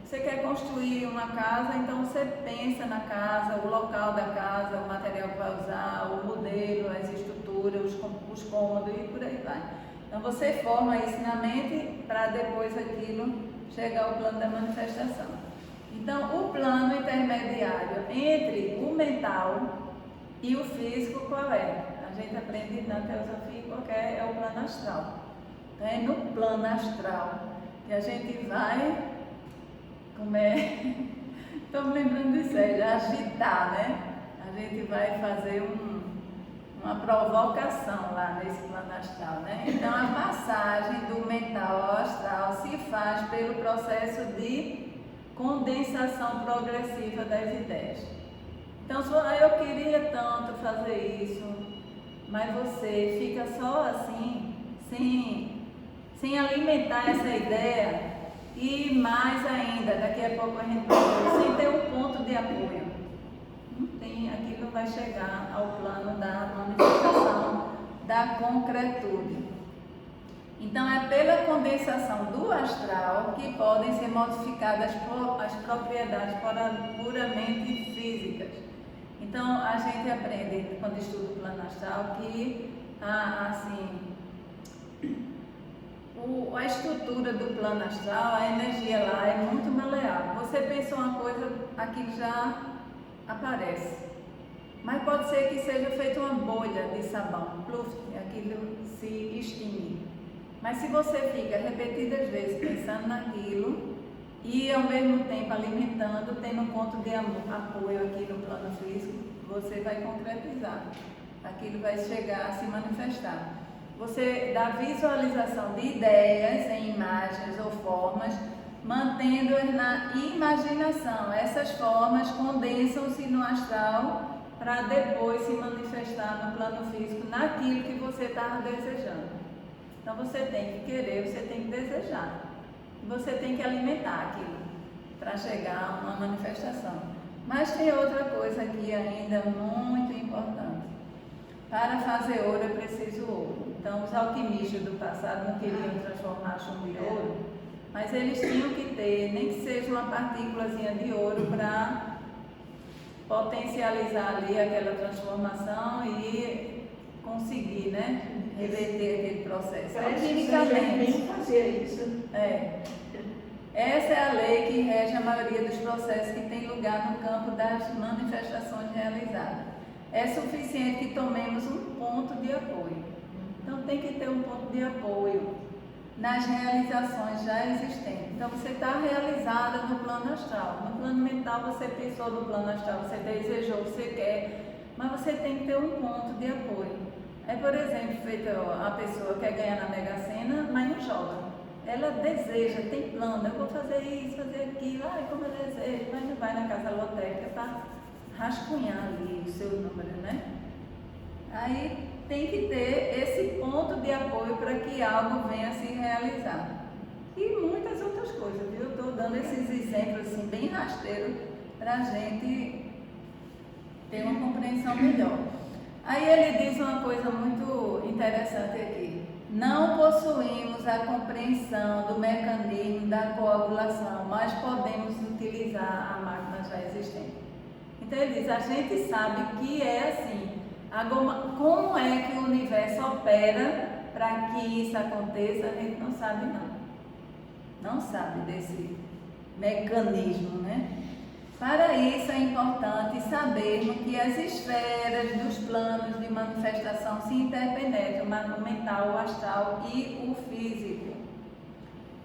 Você quer construir uma casa, então você pensa na casa, o local da casa, o material que vai usar, o modelo, as estruturas, os cômodos e por aí vai. Então você forma isso na mente para depois aquilo chegar ao plano da manifestação. Então o plano intermediário entre o mental e o físico qual é? A gente aprende na teosofia qual é o plano astral. Então é no plano astral que a gente vai, como é, estou me lembrando disso aí, agitar, né? A gente vai fazer uma provocação lá nesse plano astral, né? Então a passagem do mental ao astral se faz pelo processo de condensação progressiva das ideias. Então, eu queria tanto fazer isso, mas você fica só assim, sem alimentar essa ideia e mais ainda, daqui a pouco a gente vai ver, sem ter um ponto de apoio. Não tem, aquilo vai chegar ao plano da manifestação, da concretude. Então, é pela condensação do astral que podem ser modificadas as propriedades puramente físicas. Então, a gente aprende, quando estuda o plano astral, que a estrutura do plano astral, a energia lá é muito maleável. Você pensa uma coisa, aquilo já aparece. Mas pode ser que seja feita uma bolha de sabão, pluf, aquilo se extingue. Mas se você fica repetidas vezes pensando naquilo e ao mesmo tempo alimentando, tendo um ponto de apoio aqui no plano físico, você vai concretizar. Aquilo vai chegar a se manifestar. Você dá visualização de ideias em imagens ou formas, mantendo-as na imaginação. Essas formas condensam-se no astral para depois se manifestar no plano físico, naquilo que você estava desejando. Então você tem que querer, você tem que desejar. Você tem que alimentar aquilo para chegar a uma manifestação. Mas tem outra coisa aqui ainda muito importante. Para fazer ouro é preciso ouro. Então os alquimistas do passado não queriam transformar chumbo em ouro, mas eles tinham que ter, nem que seja uma partículazinha de ouro para potencializar ali aquela transformação e conseguir, né, reverter aquele processo.
Quimicamente fazer isso.
Essa é a lei que rege a maioria dos processos que tem lugar no campo das manifestações realizadas. É suficiente que tomemos um ponto de apoio. Então tem que ter um ponto de apoio nas realizações já existentes. Então você está realizada no plano astral. No plano mental você pensou no plano astral, você desejou, você quer, mas você tem que ter um ponto de apoio. É, por exemplo, a pessoa quer ganhar na Mega Sena, mas não joga. Ela deseja, tem plano, eu vou fazer isso, fazer aquilo, como eu desejo, mas não vai na casa lotérica para rascunhar ali os seus números, né? Aí tem que ter esse ponto de apoio para que algo venha a se realizar. E muitas outras coisas, viu? Eu estou dando esses exemplos assim, bem rasteiros para a gente ter uma compreensão melhor. Aí ele diz uma coisa muito interessante aqui. Não possuímos a compreensão do mecanismo da coagulação, mas podemos utilizar a máquina já existente. Então ele diz, a gente sabe que é assim. Agora, como é que o universo opera para que isso aconteça, a gente não sabe não. Não sabe desse mecanismo, né? Para isso é importante sabermos que as esferas dos planos de manifestação se interpenetram, o mental, o astral e o físico.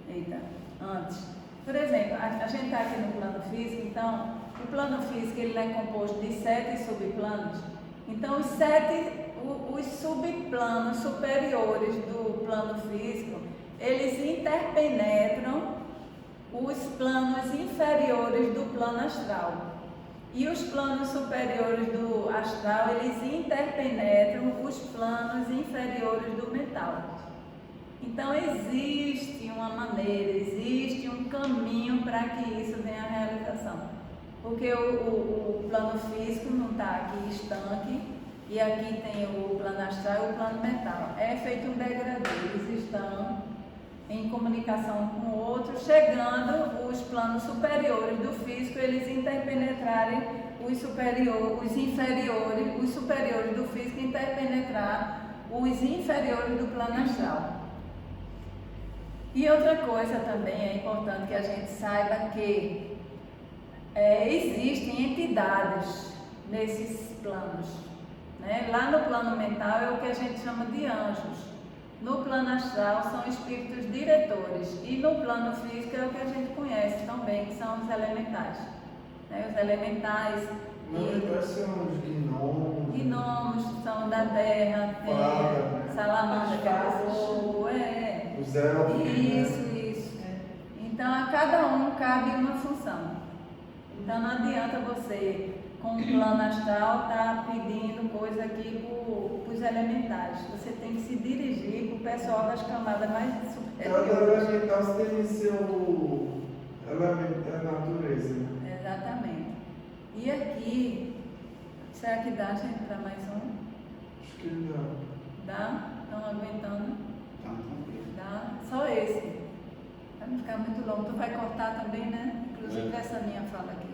Eita, antes. Por exemplo, a gente está aqui no plano físico, então, o plano físico ele é composto de 7 subplanos. Então, os subplanos superiores do plano físico, eles interpenetram os planos inferiores do plano astral. E os planos superiores do astral, eles interpenetram os planos inferiores do mental. Então existe uma maneira, existe um caminho para que isso venha à realização. Porque o plano físico não está aqui estanque, e aqui tem o plano astral e o plano mental. É feito um degradê, eles estão em comunicação um com o outro, chegando os planos superiores do físico, eles interpenetrarem os superiores do físico interpenetrar os inferiores do plano astral. E outra coisa também é importante que a gente saiba que existem entidades nesses planos, né? Lá no plano mental é o que a gente chama de anjos. No plano astral são espíritos diretores e no plano físico é o que a gente conhece também, que são os elementais. Né? Os elementais.
São os
gnomos são da terra, tem salamandra que é do fogo,
os elfos.
Isso. Então a cada um cabe uma função. Então não adianta você, com o plano astral, estar pedindo coisa aqui para os elementais. Você tem que se dirigir para o pessoal das camadas mais superiores.
Cada elemental tem seu elemento da natureza, né?
Exatamente. E aqui, será que dá, gente, para mais um?
Acho que dá.
Dá? Estão aguentando?
Tá tranquilo.
Dá? Só esse. Para não ficar muito longo. Tu vai cortar também, né? Inclusive essa minha fala aqui.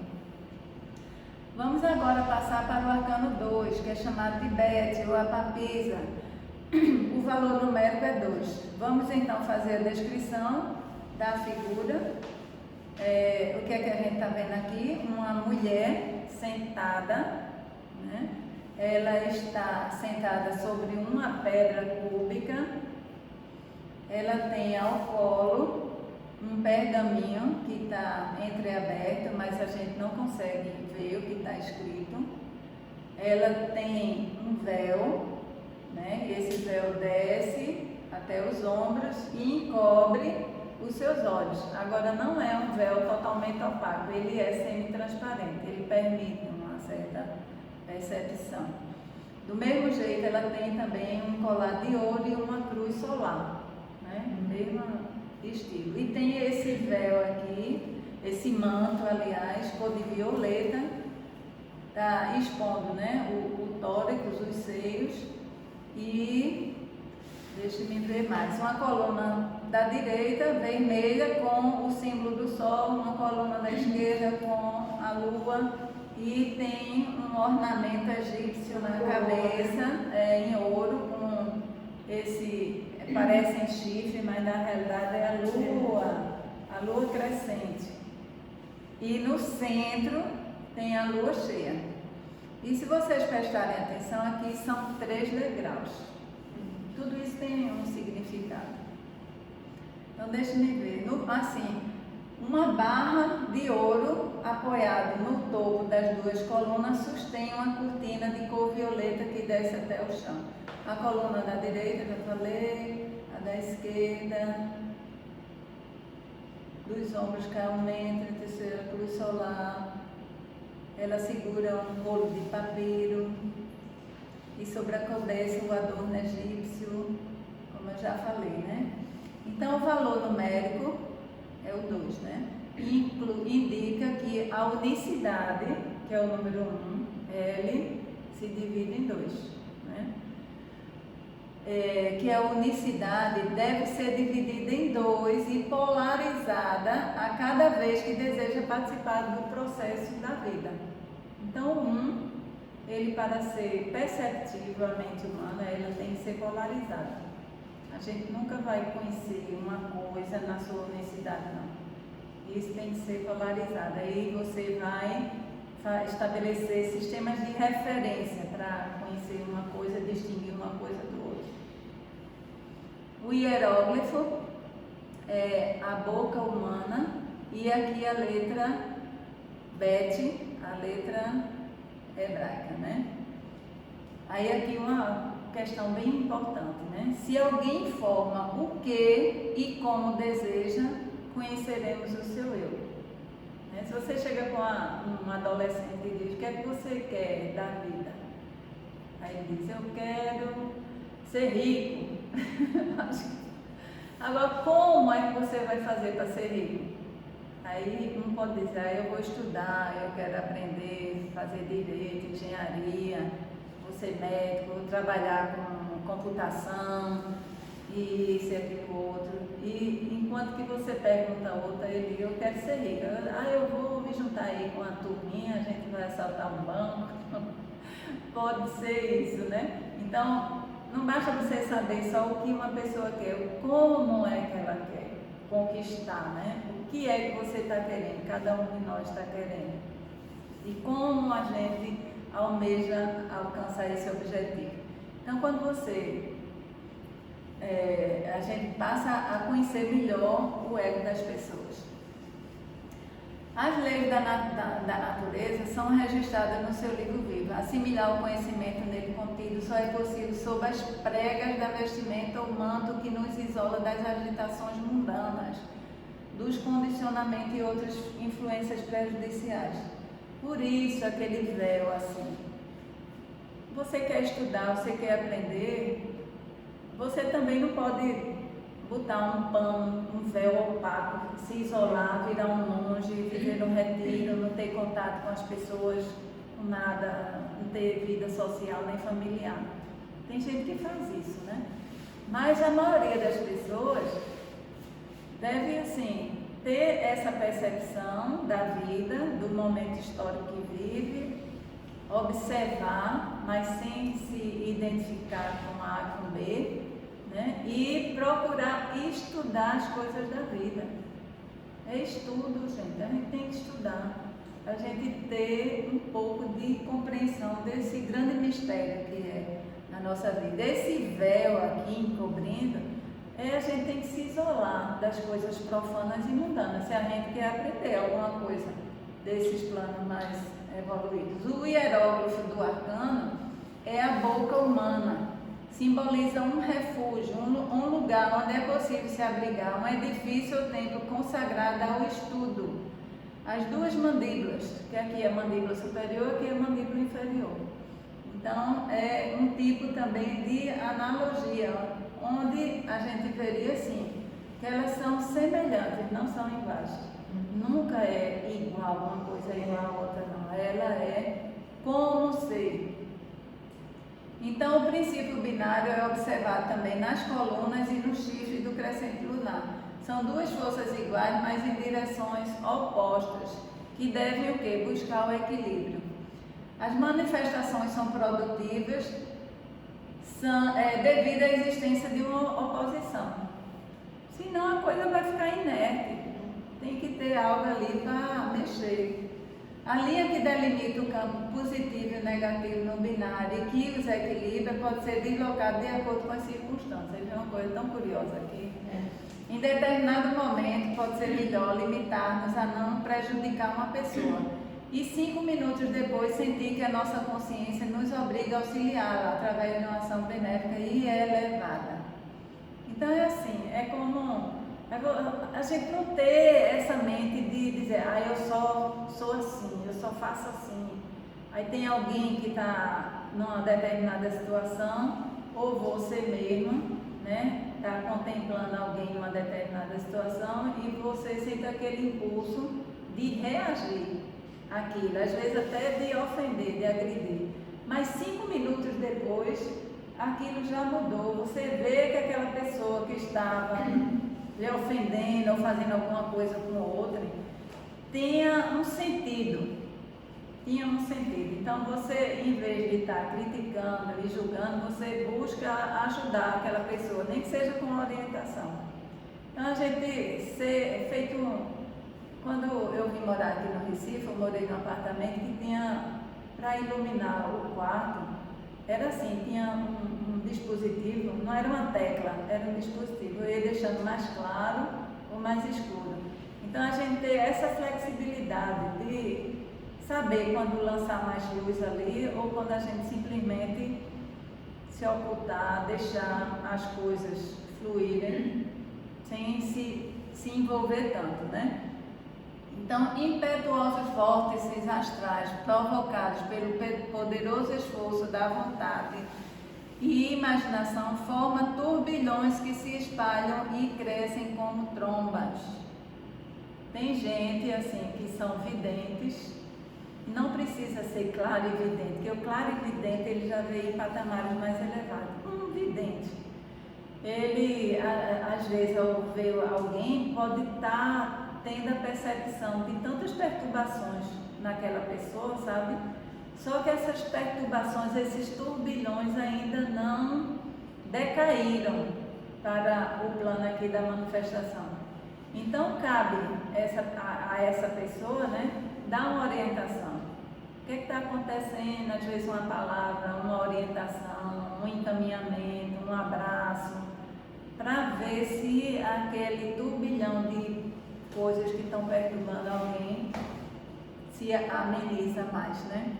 Vamos agora passar para o arcano 2, que é chamado de Bete ou a papisa. O valor numérico é 2. Vamos então fazer a descrição da figura. O que é que a gente está vendo aqui? Uma mulher sentada, né? Ela está sentada sobre uma pedra cúbica. Ela tem ao colo um pergaminho que está entreaberto, mas a gente não consegue ver o que está escrito. Ela tem um véu, né? Esse véu desce até os ombros e encobre os seus olhos. Agora não é um véu totalmente opaco, ele é semi-transparente, ele permite uma certa percepção. Do mesmo jeito, ela tem também um colar de ouro e uma cruz solar, né? Mesmo estilo. E tem esse véu aqui, esse manto, aliás, cor de violeta, tá expondo, né, o tórax, os seios e, deixe-me ver mais, uma coluna da direita vermelha com o símbolo do sol, uma coluna da esquerda com a lua e tem um ornamento egípcio na cabeça, em ouro, com esse, parecem chifre, mas na realidade é a lua crescente. E no centro tem a lua cheia. E se vocês prestarem atenção, aqui são 3 degraus. Tudo isso tem um significado. Então, deixe-me ver. Assim, uma barra de ouro apoiada no topo das 2 colunas sustém uma cortina de cor violeta que desce até o chão. A coluna da direita, já falei, a da esquerda, dos ombros que aumenta, a terceira cruz solar. Ela segura um rolo de papeiro e sobre a cabeça o adorno egípcio, como eu já falei, né? Então, o valor numérico é o 2, né? Indica que a unicidade, que é o número 1, L, se divide em 2, né? Que a unicidade deve ser dividida em 2 e polarizada a cada vez que deseja participar do processo da vida. Então, ele para ser perceptivamente humana, ela tem que ser polarizada. A gente nunca vai conhecer uma coisa na sua unicidade, não. Isso tem que ser polarizado. Aí você vai estabelecer sistemas de referência para conhecer uma coisa, distinguir uma coisa do outro. O hieróglifo é a boca humana e aqui a letra Bet, a letra hebraica, né? Aí aqui uma questão bem importante, né? Se alguém informa o que e como deseja, conheceremos o seu eu. Né? Se você chega com um adolescente e diz: o que é que você quer da vida? Aí ele diz: eu quero ser rico. Agora, como é que você vai fazer para ser rico? Aí um pode dizer: eu vou estudar, eu quero aprender, fazer direito, engenharia, vou ser médico, vou trabalhar com computação, e isso e aquilo outro. E enquanto que você pergunta a outra, ele: eu quero ser rico. Eu vou me juntar aí com a turminha, a gente vai assaltar um banco. Pode ser isso, né? Então, não basta você saber só o que uma pessoa quer, como é que ela quer conquistar, né? O que é que você está querendo, cada um de nós está querendo. E como a gente almeja alcançar esse objetivo. Então, quando a gente passa a conhecer melhor o ego das pessoas. As leis da natureza são registradas no seu livro vivo. Assimilar o conhecimento nele contido só é possível sob as pregas da vestimenta ou manto que nos isola das agitações mundanas, dos condicionamentos e outras influências prejudiciais. Por isso, aquele véu assim. Você quer estudar, você quer aprender, você também não pode botar um pano, um véu opaco, se isolar, virar um monge, viver no retiro, não ter contato com as pessoas, com nada, não ter vida social nem familiar. Tem gente que faz isso, né? Mas a maioria das pessoas deve, assim, ter essa percepção da vida, do momento histórico que vive, observar, mas sem se identificar com A e com B, né? E procurar estudar as coisas da vida. É estudo, gente, a gente tem que estudar, a gente ter um pouco de compreensão desse grande mistério que é a nossa vida. Esse véu aqui encobrindo, a gente tem que se isolar das coisas profanas e mundanas, se a gente quer aprender alguma coisa desses planos mais evoluídos. O hieróglifo do arcano é a boca humana. Simboliza um refúgio, um lugar onde é possível se abrigar, um edifício ou templo consagrado ao estudo. As duas mandíbulas, que aqui é a mandíbula superior, aqui é a mandíbula inferior. Então, é um tipo também de analogia, onde a gente veria assim, que elas são semelhantes, não são iguais. Nunca é igual, uma coisa é igual a outra não. Ela é como ser. Então, o princípio binário é observado também nas colunas e no chifre do crescente lunar. São duas forças iguais, mas em direções opostas, que devem o quê? Buscar o equilíbrio. As manifestações são produtivas devido à existência de uma oposição. Senão a coisa vai ficar inerte. Tem que ter algo ali para mexer. A linha que delimita o campo positivo e negativo no binário e que os equilibra pode ser deslocada de acordo com as circunstâncias. É uma coisa tão curiosa aqui. Em determinado momento, pode ser melhor limitar-nos a não prejudicar uma pessoa. E 5 minutos depois, sentir que a nossa consciência nos obriga a auxiliá-la através de uma ação benéfica e elevada. Então é assim, é como a gente não ter essa mente de dizer: eu só sou assim, eu só faço assim. Aí tem alguém que está numa determinada situação, ou você mesmo, né? Está contemplando alguém numa determinada situação e você sente aquele impulso de reagir àquilo, às vezes até de ofender, de agredir. Mas 5 minutos depois, aquilo já mudou. Você vê que aquela pessoa que estava lhe ofendendo ou fazendo alguma coisa com outra tinha um sentido. Então você, em vez de estar criticando e julgando, você busca ajudar aquela pessoa, nem que seja com uma orientação. Então a gente ser feito Quando eu vim morar aqui no Recife, eu morei num apartamento que tinha, para iluminar o quarto, era assim, tinha um dispositivo, não era uma tecla, era um dispositivo, eu ia deixando mais claro ou mais escuro. Então a gente tem essa flexibilidade de saber quando lançar mais luz ali ou quando a gente simplesmente se ocultar, deixar as coisas fluírem sem se envolver tanto, né? Então, impetuosos vórtices astrais provocados pelo poderoso esforço da vontade e imaginação formam turbilhões que se espalham e crescem como trombas. Tem gente assim que são videntes, não precisa ser clarividente, porque o clarividente ele já veio em patamares mais elevados. Vidente, ele às vezes ao ver alguém pode estar tendo a percepção de tantas perturbações naquela pessoa, sabe? Só que essas perturbações, esses turbilhões ainda não decaíram para o plano aqui da manifestação. Então cabe a essa pessoa, né, dar uma orientação. O que está acontecendo? Às vezes uma palavra, uma orientação, um encaminhamento, um abraço, para ver se aquele turbilhão de coisas que estão perturbando alguém se ameniza mais, né?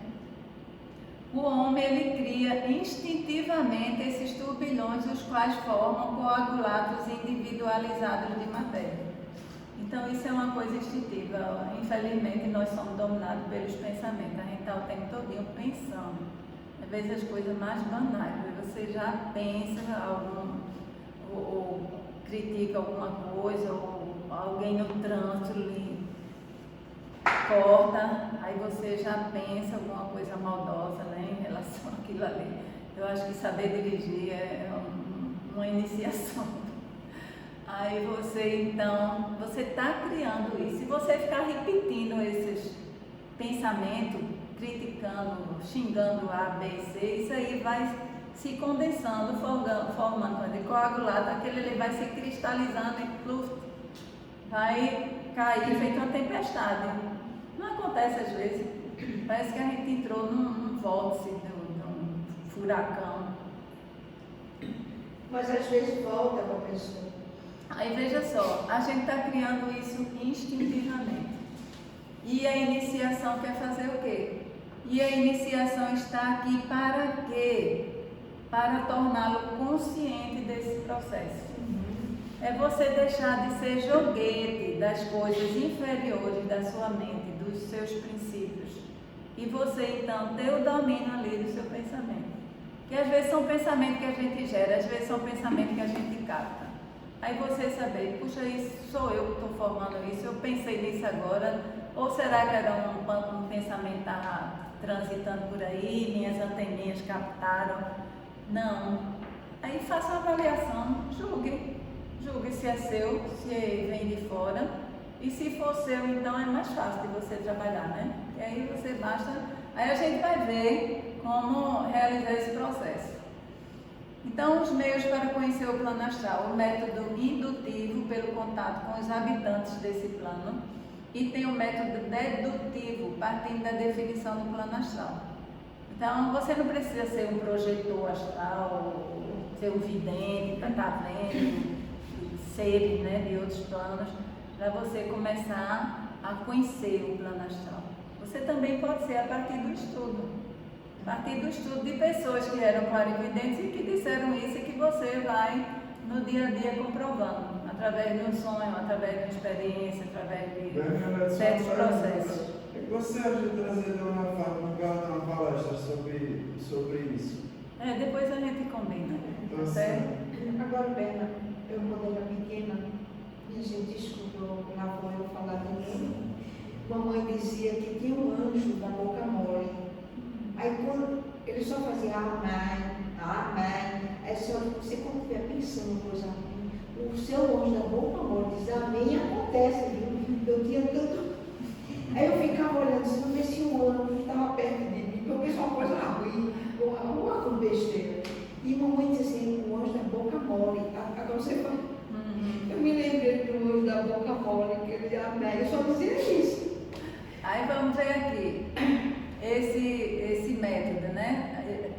O homem, ele cria instintivamente esses turbilhões, os quais formam coagulados individualizados de matéria. Então, isso é uma coisa instintiva. Infelizmente, nós somos dominados pelos pensamentos. A gente está o tempo todo pensando. Às vezes, as coisas mais banais. Você já pensa ou critica alguma coisa, ou alguém no trânsito lhe corta, aí você já pensa alguma coisa maldosa, né, em relação àquilo ali. Eu acho que saber dirigir é uma iniciação. Aí você, então, você está criando isso. Se você ficar repetindo esses pensamentos, criticando, xingando A, B, C, isso aí vai se condensando, formando de coagulado, aquele ele vai se cristalizando e vai cair feito uma tempestade. Não acontece às vezes. Parece que a gente entrou num vórtice, num furacão.
Mas às vezes volta para a pessoa.
Aí veja só, a gente está criando isso instintivamente. E a iniciação quer fazer o quê? E a iniciação está aqui para quê? Para torná-lo consciente desse processo. É você deixar de ser joguete das coisas inferiores da sua mente, dos seus princípios. E você então ter o domínio ali do seu pensamento. Que às vezes são pensamentos que a gente gera, às vezes são pensamentos que a gente capta. Aí você saber, puxa, isso sou eu que estou formando isso, eu pensei nisso agora, ou será que era um pensamento que estava transitando por aí, minhas anteninhas captaram? Não. Aí faça uma avaliação, julgue se é seu, se vem de fora, e se for seu, então é mais fácil de você trabalhar, né? E aí você basta, aí a gente vai ver como realizar esse processo. Então, os meios para conhecer o plano astral, o método indutivo pelo contato com os habitantes desse plano, e tem o método dedutivo, partindo da definição do plano astral. Então, você não precisa ser um projetor astral, ser um vidente para estar vendo seres, né, de outros planos, para você começar a conhecer o plano astral. Você também pode ser a partir do estudo. A partir do estudo de pessoas que eram clarividentes e que disseram isso e que você vai no dia a dia comprovando, através de um sonho, através de uma experiência, através de certos processos.
O que você acha de trazer Dona Fátima para dar uma palestra sobre isso?
Depois a gente combina.
Tá certo.
Agora, Berna, eu quando era pequena, e a gente escutou na avó eu falar também, mamãe dizia que tinha um anjo da boca mole. Aí quando ele só fazia amém, aí você quando estiver pensando coisa ruim, o seu anjo da boca mole diz amém, acontece, viu? Eu tinha tanto. Aí eu ficava olhando, se não ver se o anjo estava perto de mim, porque eu pensei uma coisa ruim, uma besteira. E mamãe dizia assim, o anjo da boca mole. Agora você fala. Eu me lembrei do anjo da boca mole, que ele dizia amém. Eu só dizia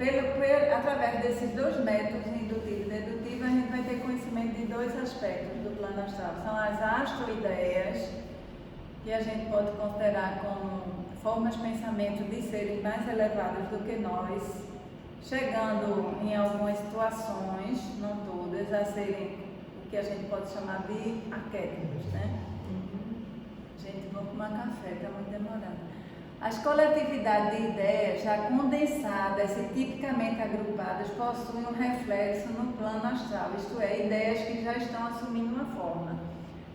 através desses dois métodos, indutivo e dedutivo, a gente vai ter conhecimento de dois aspectos do plano astral. São as astroideias, que a gente pode considerar como formas de pensamento de serem mais elevadas do que nós, chegando em algumas situações, não todas, a serem o que a gente pode chamar de arquétipos, né? Gente, vamos tomar café, está muito demorado. As coletividades de ideias já condensadas e tipicamente agrupadas possuem um reflexo no plano astral, isto é, ideias que já estão assumindo uma forma.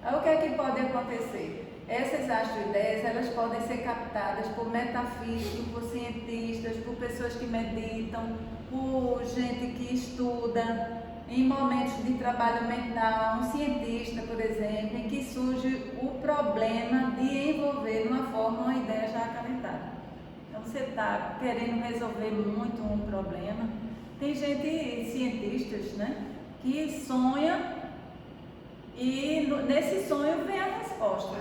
Aí o que é que pode acontecer? Essas astroideias, elas podem ser captadas por metafísicos, por cientistas, por pessoas que meditam, por gente que estuda, em momentos de trabalho mental, um cientista, por exemplo, em que surge o problema de envolver de uma forma uma ideia já acalentada. Então você está querendo resolver muito um problema. Tem gente, cientistas, né, que sonha e nesse sonho vem a resposta.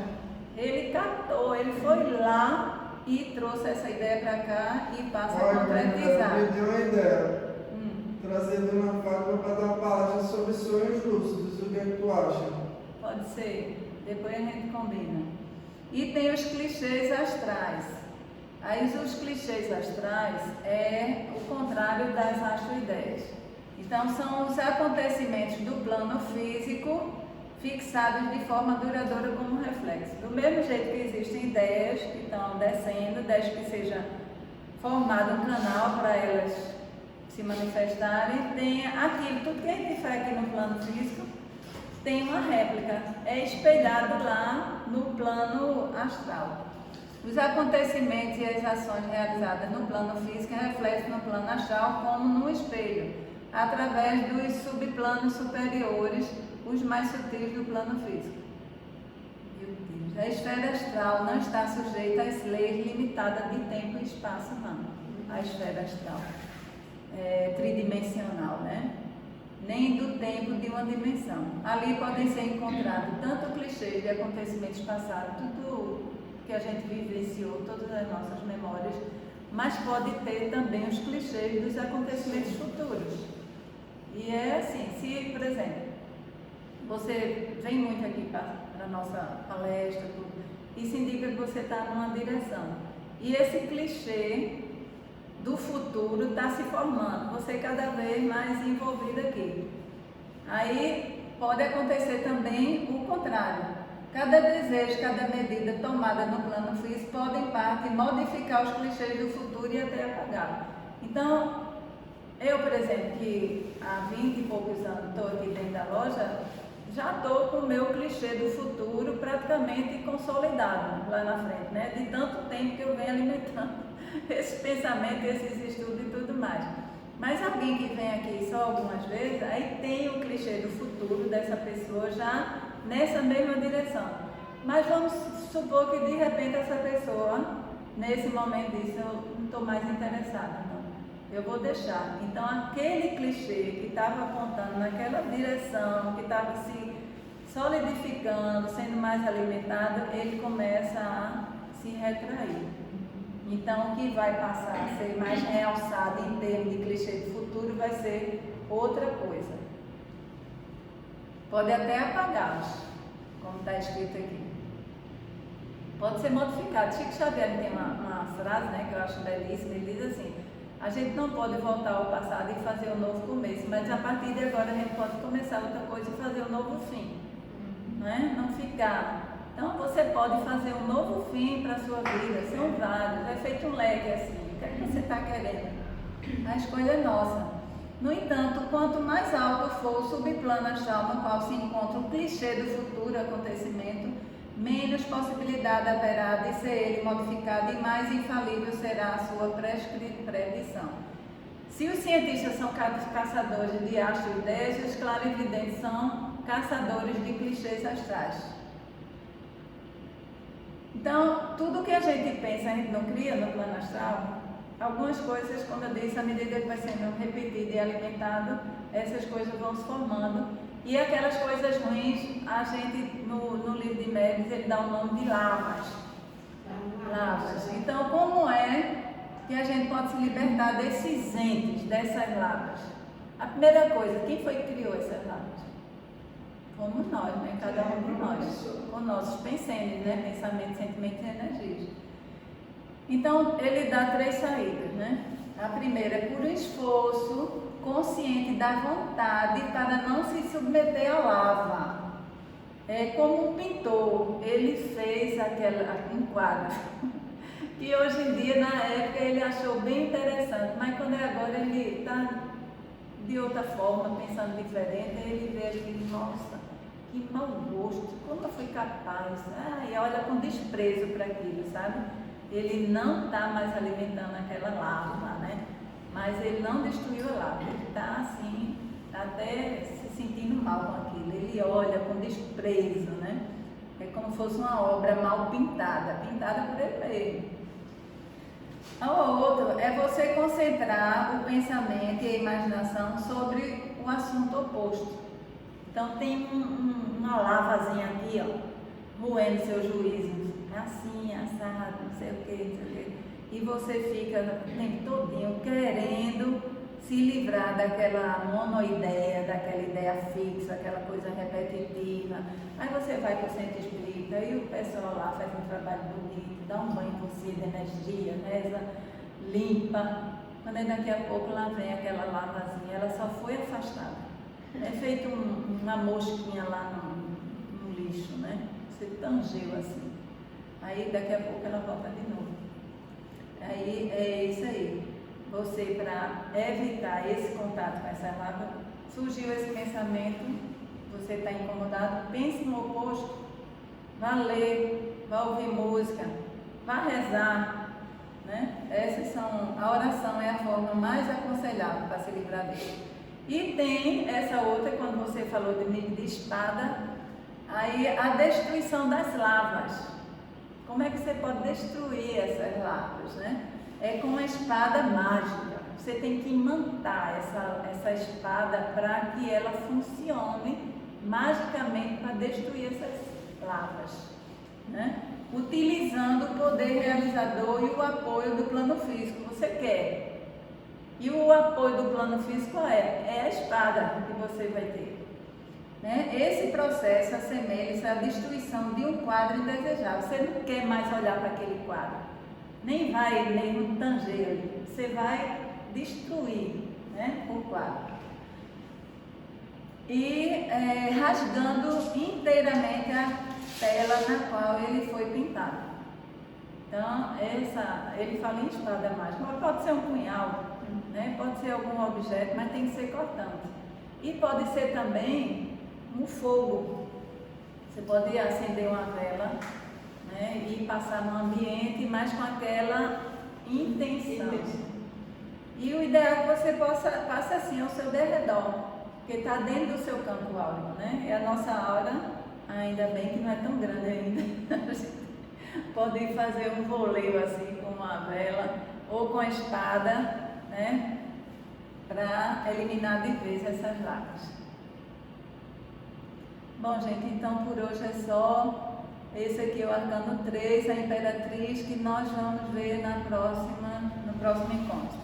Ele captou, ele foi lá e trouxe essa ideia para cá e passa a concretizar.
Eu dei uma ideia. Trazendo uma Fátima para dar uma palestra sobre sonhos lúcidos. O que é que tu acha?
Pode ser. Depois a gente combina. E tem os clichês astrais. Aí os clichês astrais é o contrário das astroideias. Então são os acontecimentos do plano físico fixados de forma duradoura como reflexo. Do mesmo jeito que existem ideias que estão descendo, desde que seja formado um canal para elas se manifestarem, tem aquilo, tudo que a gente faz aqui no plano físico tem uma réplica, é espelhado lá no plano astral. Os acontecimentos e as ações realizadas no plano físico refletem no plano astral como no espelho, através dos subplanos superiores, os mais sutis do plano físico. Meu Deus, a esfera astral não está sujeita às leis limitadas de tempo e espaço, não. A esfera astral é tridimensional, né? Nem do tempo de uma dimensão. Ali podem ser encontrados tanto clichês de acontecimentos passados, tudo que a gente vivenciou, todas as nossas memórias, mas pode ter também os clichês dos acontecimentos futuros. E é assim, se, por exemplo, você vem muito aqui para a nossa palestra, tudo, isso indica que você está numa direção. E esse clichê do futuro está se formando, você cada vez mais envolvido aqui. Aí pode acontecer também o contrário. Cada desejo, cada medida tomada no plano físico pode, em parte, modificar os clichês do futuro e até apagá-los. Então, eu, por exemplo, que há 20 e poucos anos estou aqui dentro da loja, já estou com o meu clichê do futuro praticamente consolidado lá na frente, né? De tanto tempo que eu venho alimentando esse pensamento, esses estudos e tudo mais. Mas alguém que vem aqui só algumas vezes, aí tem o clichê do futuro dessa pessoa já nessa mesma direção. Mas vamos supor que de repente essa pessoa, nesse momento disso, eu não estou mais interessada, não. Eu vou deixar. Então aquele clichê que estava apontando naquela direção, que estava se solidificando, sendo mais alimentado, ele começa a se retrair. Então, o que vai passar a ser mais realçado em termos de clichê do futuro vai ser outra coisa. Pode até apagá-los, como está escrito aqui. Pode ser modificado. Chico Xavier tem uma frase, né, que eu acho belíssima, ele diz assim: a gente não pode voltar ao passado e fazer um novo começo, mas a partir de agora a gente pode começar outra coisa e fazer um novo fim. Né? Não ficar. Então você pode fazer um novo fim para a sua vida, são vários, é feito um leque assim, o que é que você está querendo? A escolha é nossa. No entanto, quanto mais alto for o subplano astral no qual se encontra o clichê do futuro acontecimento, menos possibilidade haverá de ser ele modificado e mais infalível será a sua predição. Se os cientistas são caçadores de astroideias, os clarividentes são caçadores de clichês astrais. Então, tudo que a gente pensa, a gente não cria no plano astral. Algumas coisas, como eu disse, à medida que vai sendo repetido e alimentado, essas coisas vão se formando. E aquelas coisas ruins, a gente, no livro de Médios, ele dá o nome de lavas. Lavas. Então, como é que a gente pode se libertar desses entes, dessas lavas. A primeira coisa, quem foi que criou essas lavas? Fomos nós, né? Cada um de nós, com nossos pensamentos, né? Pensamentos, sentimentos e energias. Então, ele dá 3 saídas, né? A primeira é por esforço consciente da vontade para não se submeter à lava. É como um pintor, ele fez um quadro que hoje em dia, na época, ele achou bem interessante, mas quando é agora, ele está de outra forma, pensando diferente, ele vê aquilo, nossa, que mau gosto, como eu fui capaz, e olha com desprezo para aquilo, sabe? Ele não está mais alimentando aquela lava, né? Mas ele não destruiu a lava, ele está assim, até se sentindo mal com aquilo, ele olha com desprezo, né? É como se fosse uma obra mal pintada por ele mesmo. O outro é você concentrar o pensamento e a imaginação sobre o assunto oposto. Então tem uma lavazinha aqui, ó, roendo seu juízo, assim, assado, não sei o que. E você fica o tempo todinho querendo se livrar daquela monoideia, daquela ideia fixa, aquela coisa repetitiva. Aí você vai para o centro espírita e o pessoal lá faz um trabalho bonito, dá um banho por si de energia, reza, limpa. Quando aí daqui a pouco lá vem aquela lavazinha, ela só foi afastada. É feito uma mosquinha lá no lixo, né? Você tangeu assim. Aí daqui a pouco ela volta de novo. Aí é isso aí. Você, para evitar esse contato com essa lava, surgiu esse pensamento, você está incomodado, pense no oposto. Vá ler, vá ouvir música, vá rezar, né? A oração é a forma mais aconselhável para se livrar dele. E tem essa outra, quando você falou de espada, aí a destruição das lavas. Como é que você pode destruir essas lavas, né? É com uma espada mágica. Você tem que imantar essa espada para que ela funcione magicamente para destruir essas lavas, né? Utilizando o poder realizador e o apoio do plano físico. Você quer. E o apoio do plano físico é a espada que você vai ter. Né? Esse processo assemelha-se à destruição de um quadro indesejável. Você não quer mais olhar para aquele quadro, nem vai nem tanger ele. Você vai destruir, né, o quadro. E rasgando inteiramente a tela na qual ele foi pintado. Então, ele fala em espada mágica, mas pode ser um punhal, né? Pode ser algum objeto, mas tem que ser cortante. E pode ser também um fogo. Você pode acender uma vela, né, e passar no ambiente, mas com aquela intenção. E o ideal é que você passe assim ao seu derredor, porque está dentro do seu campo áurico, né? E a nossa aura, ainda bem que não é tão grande ainda. Pode fazer um voleio assim com uma vela ou com a espada, né, para eliminar de vez essas lavas. Bom, gente, então por hoje é só. Esse aqui é o Arcano 3, a Imperatriz, que nós vamos ver no próximo encontro.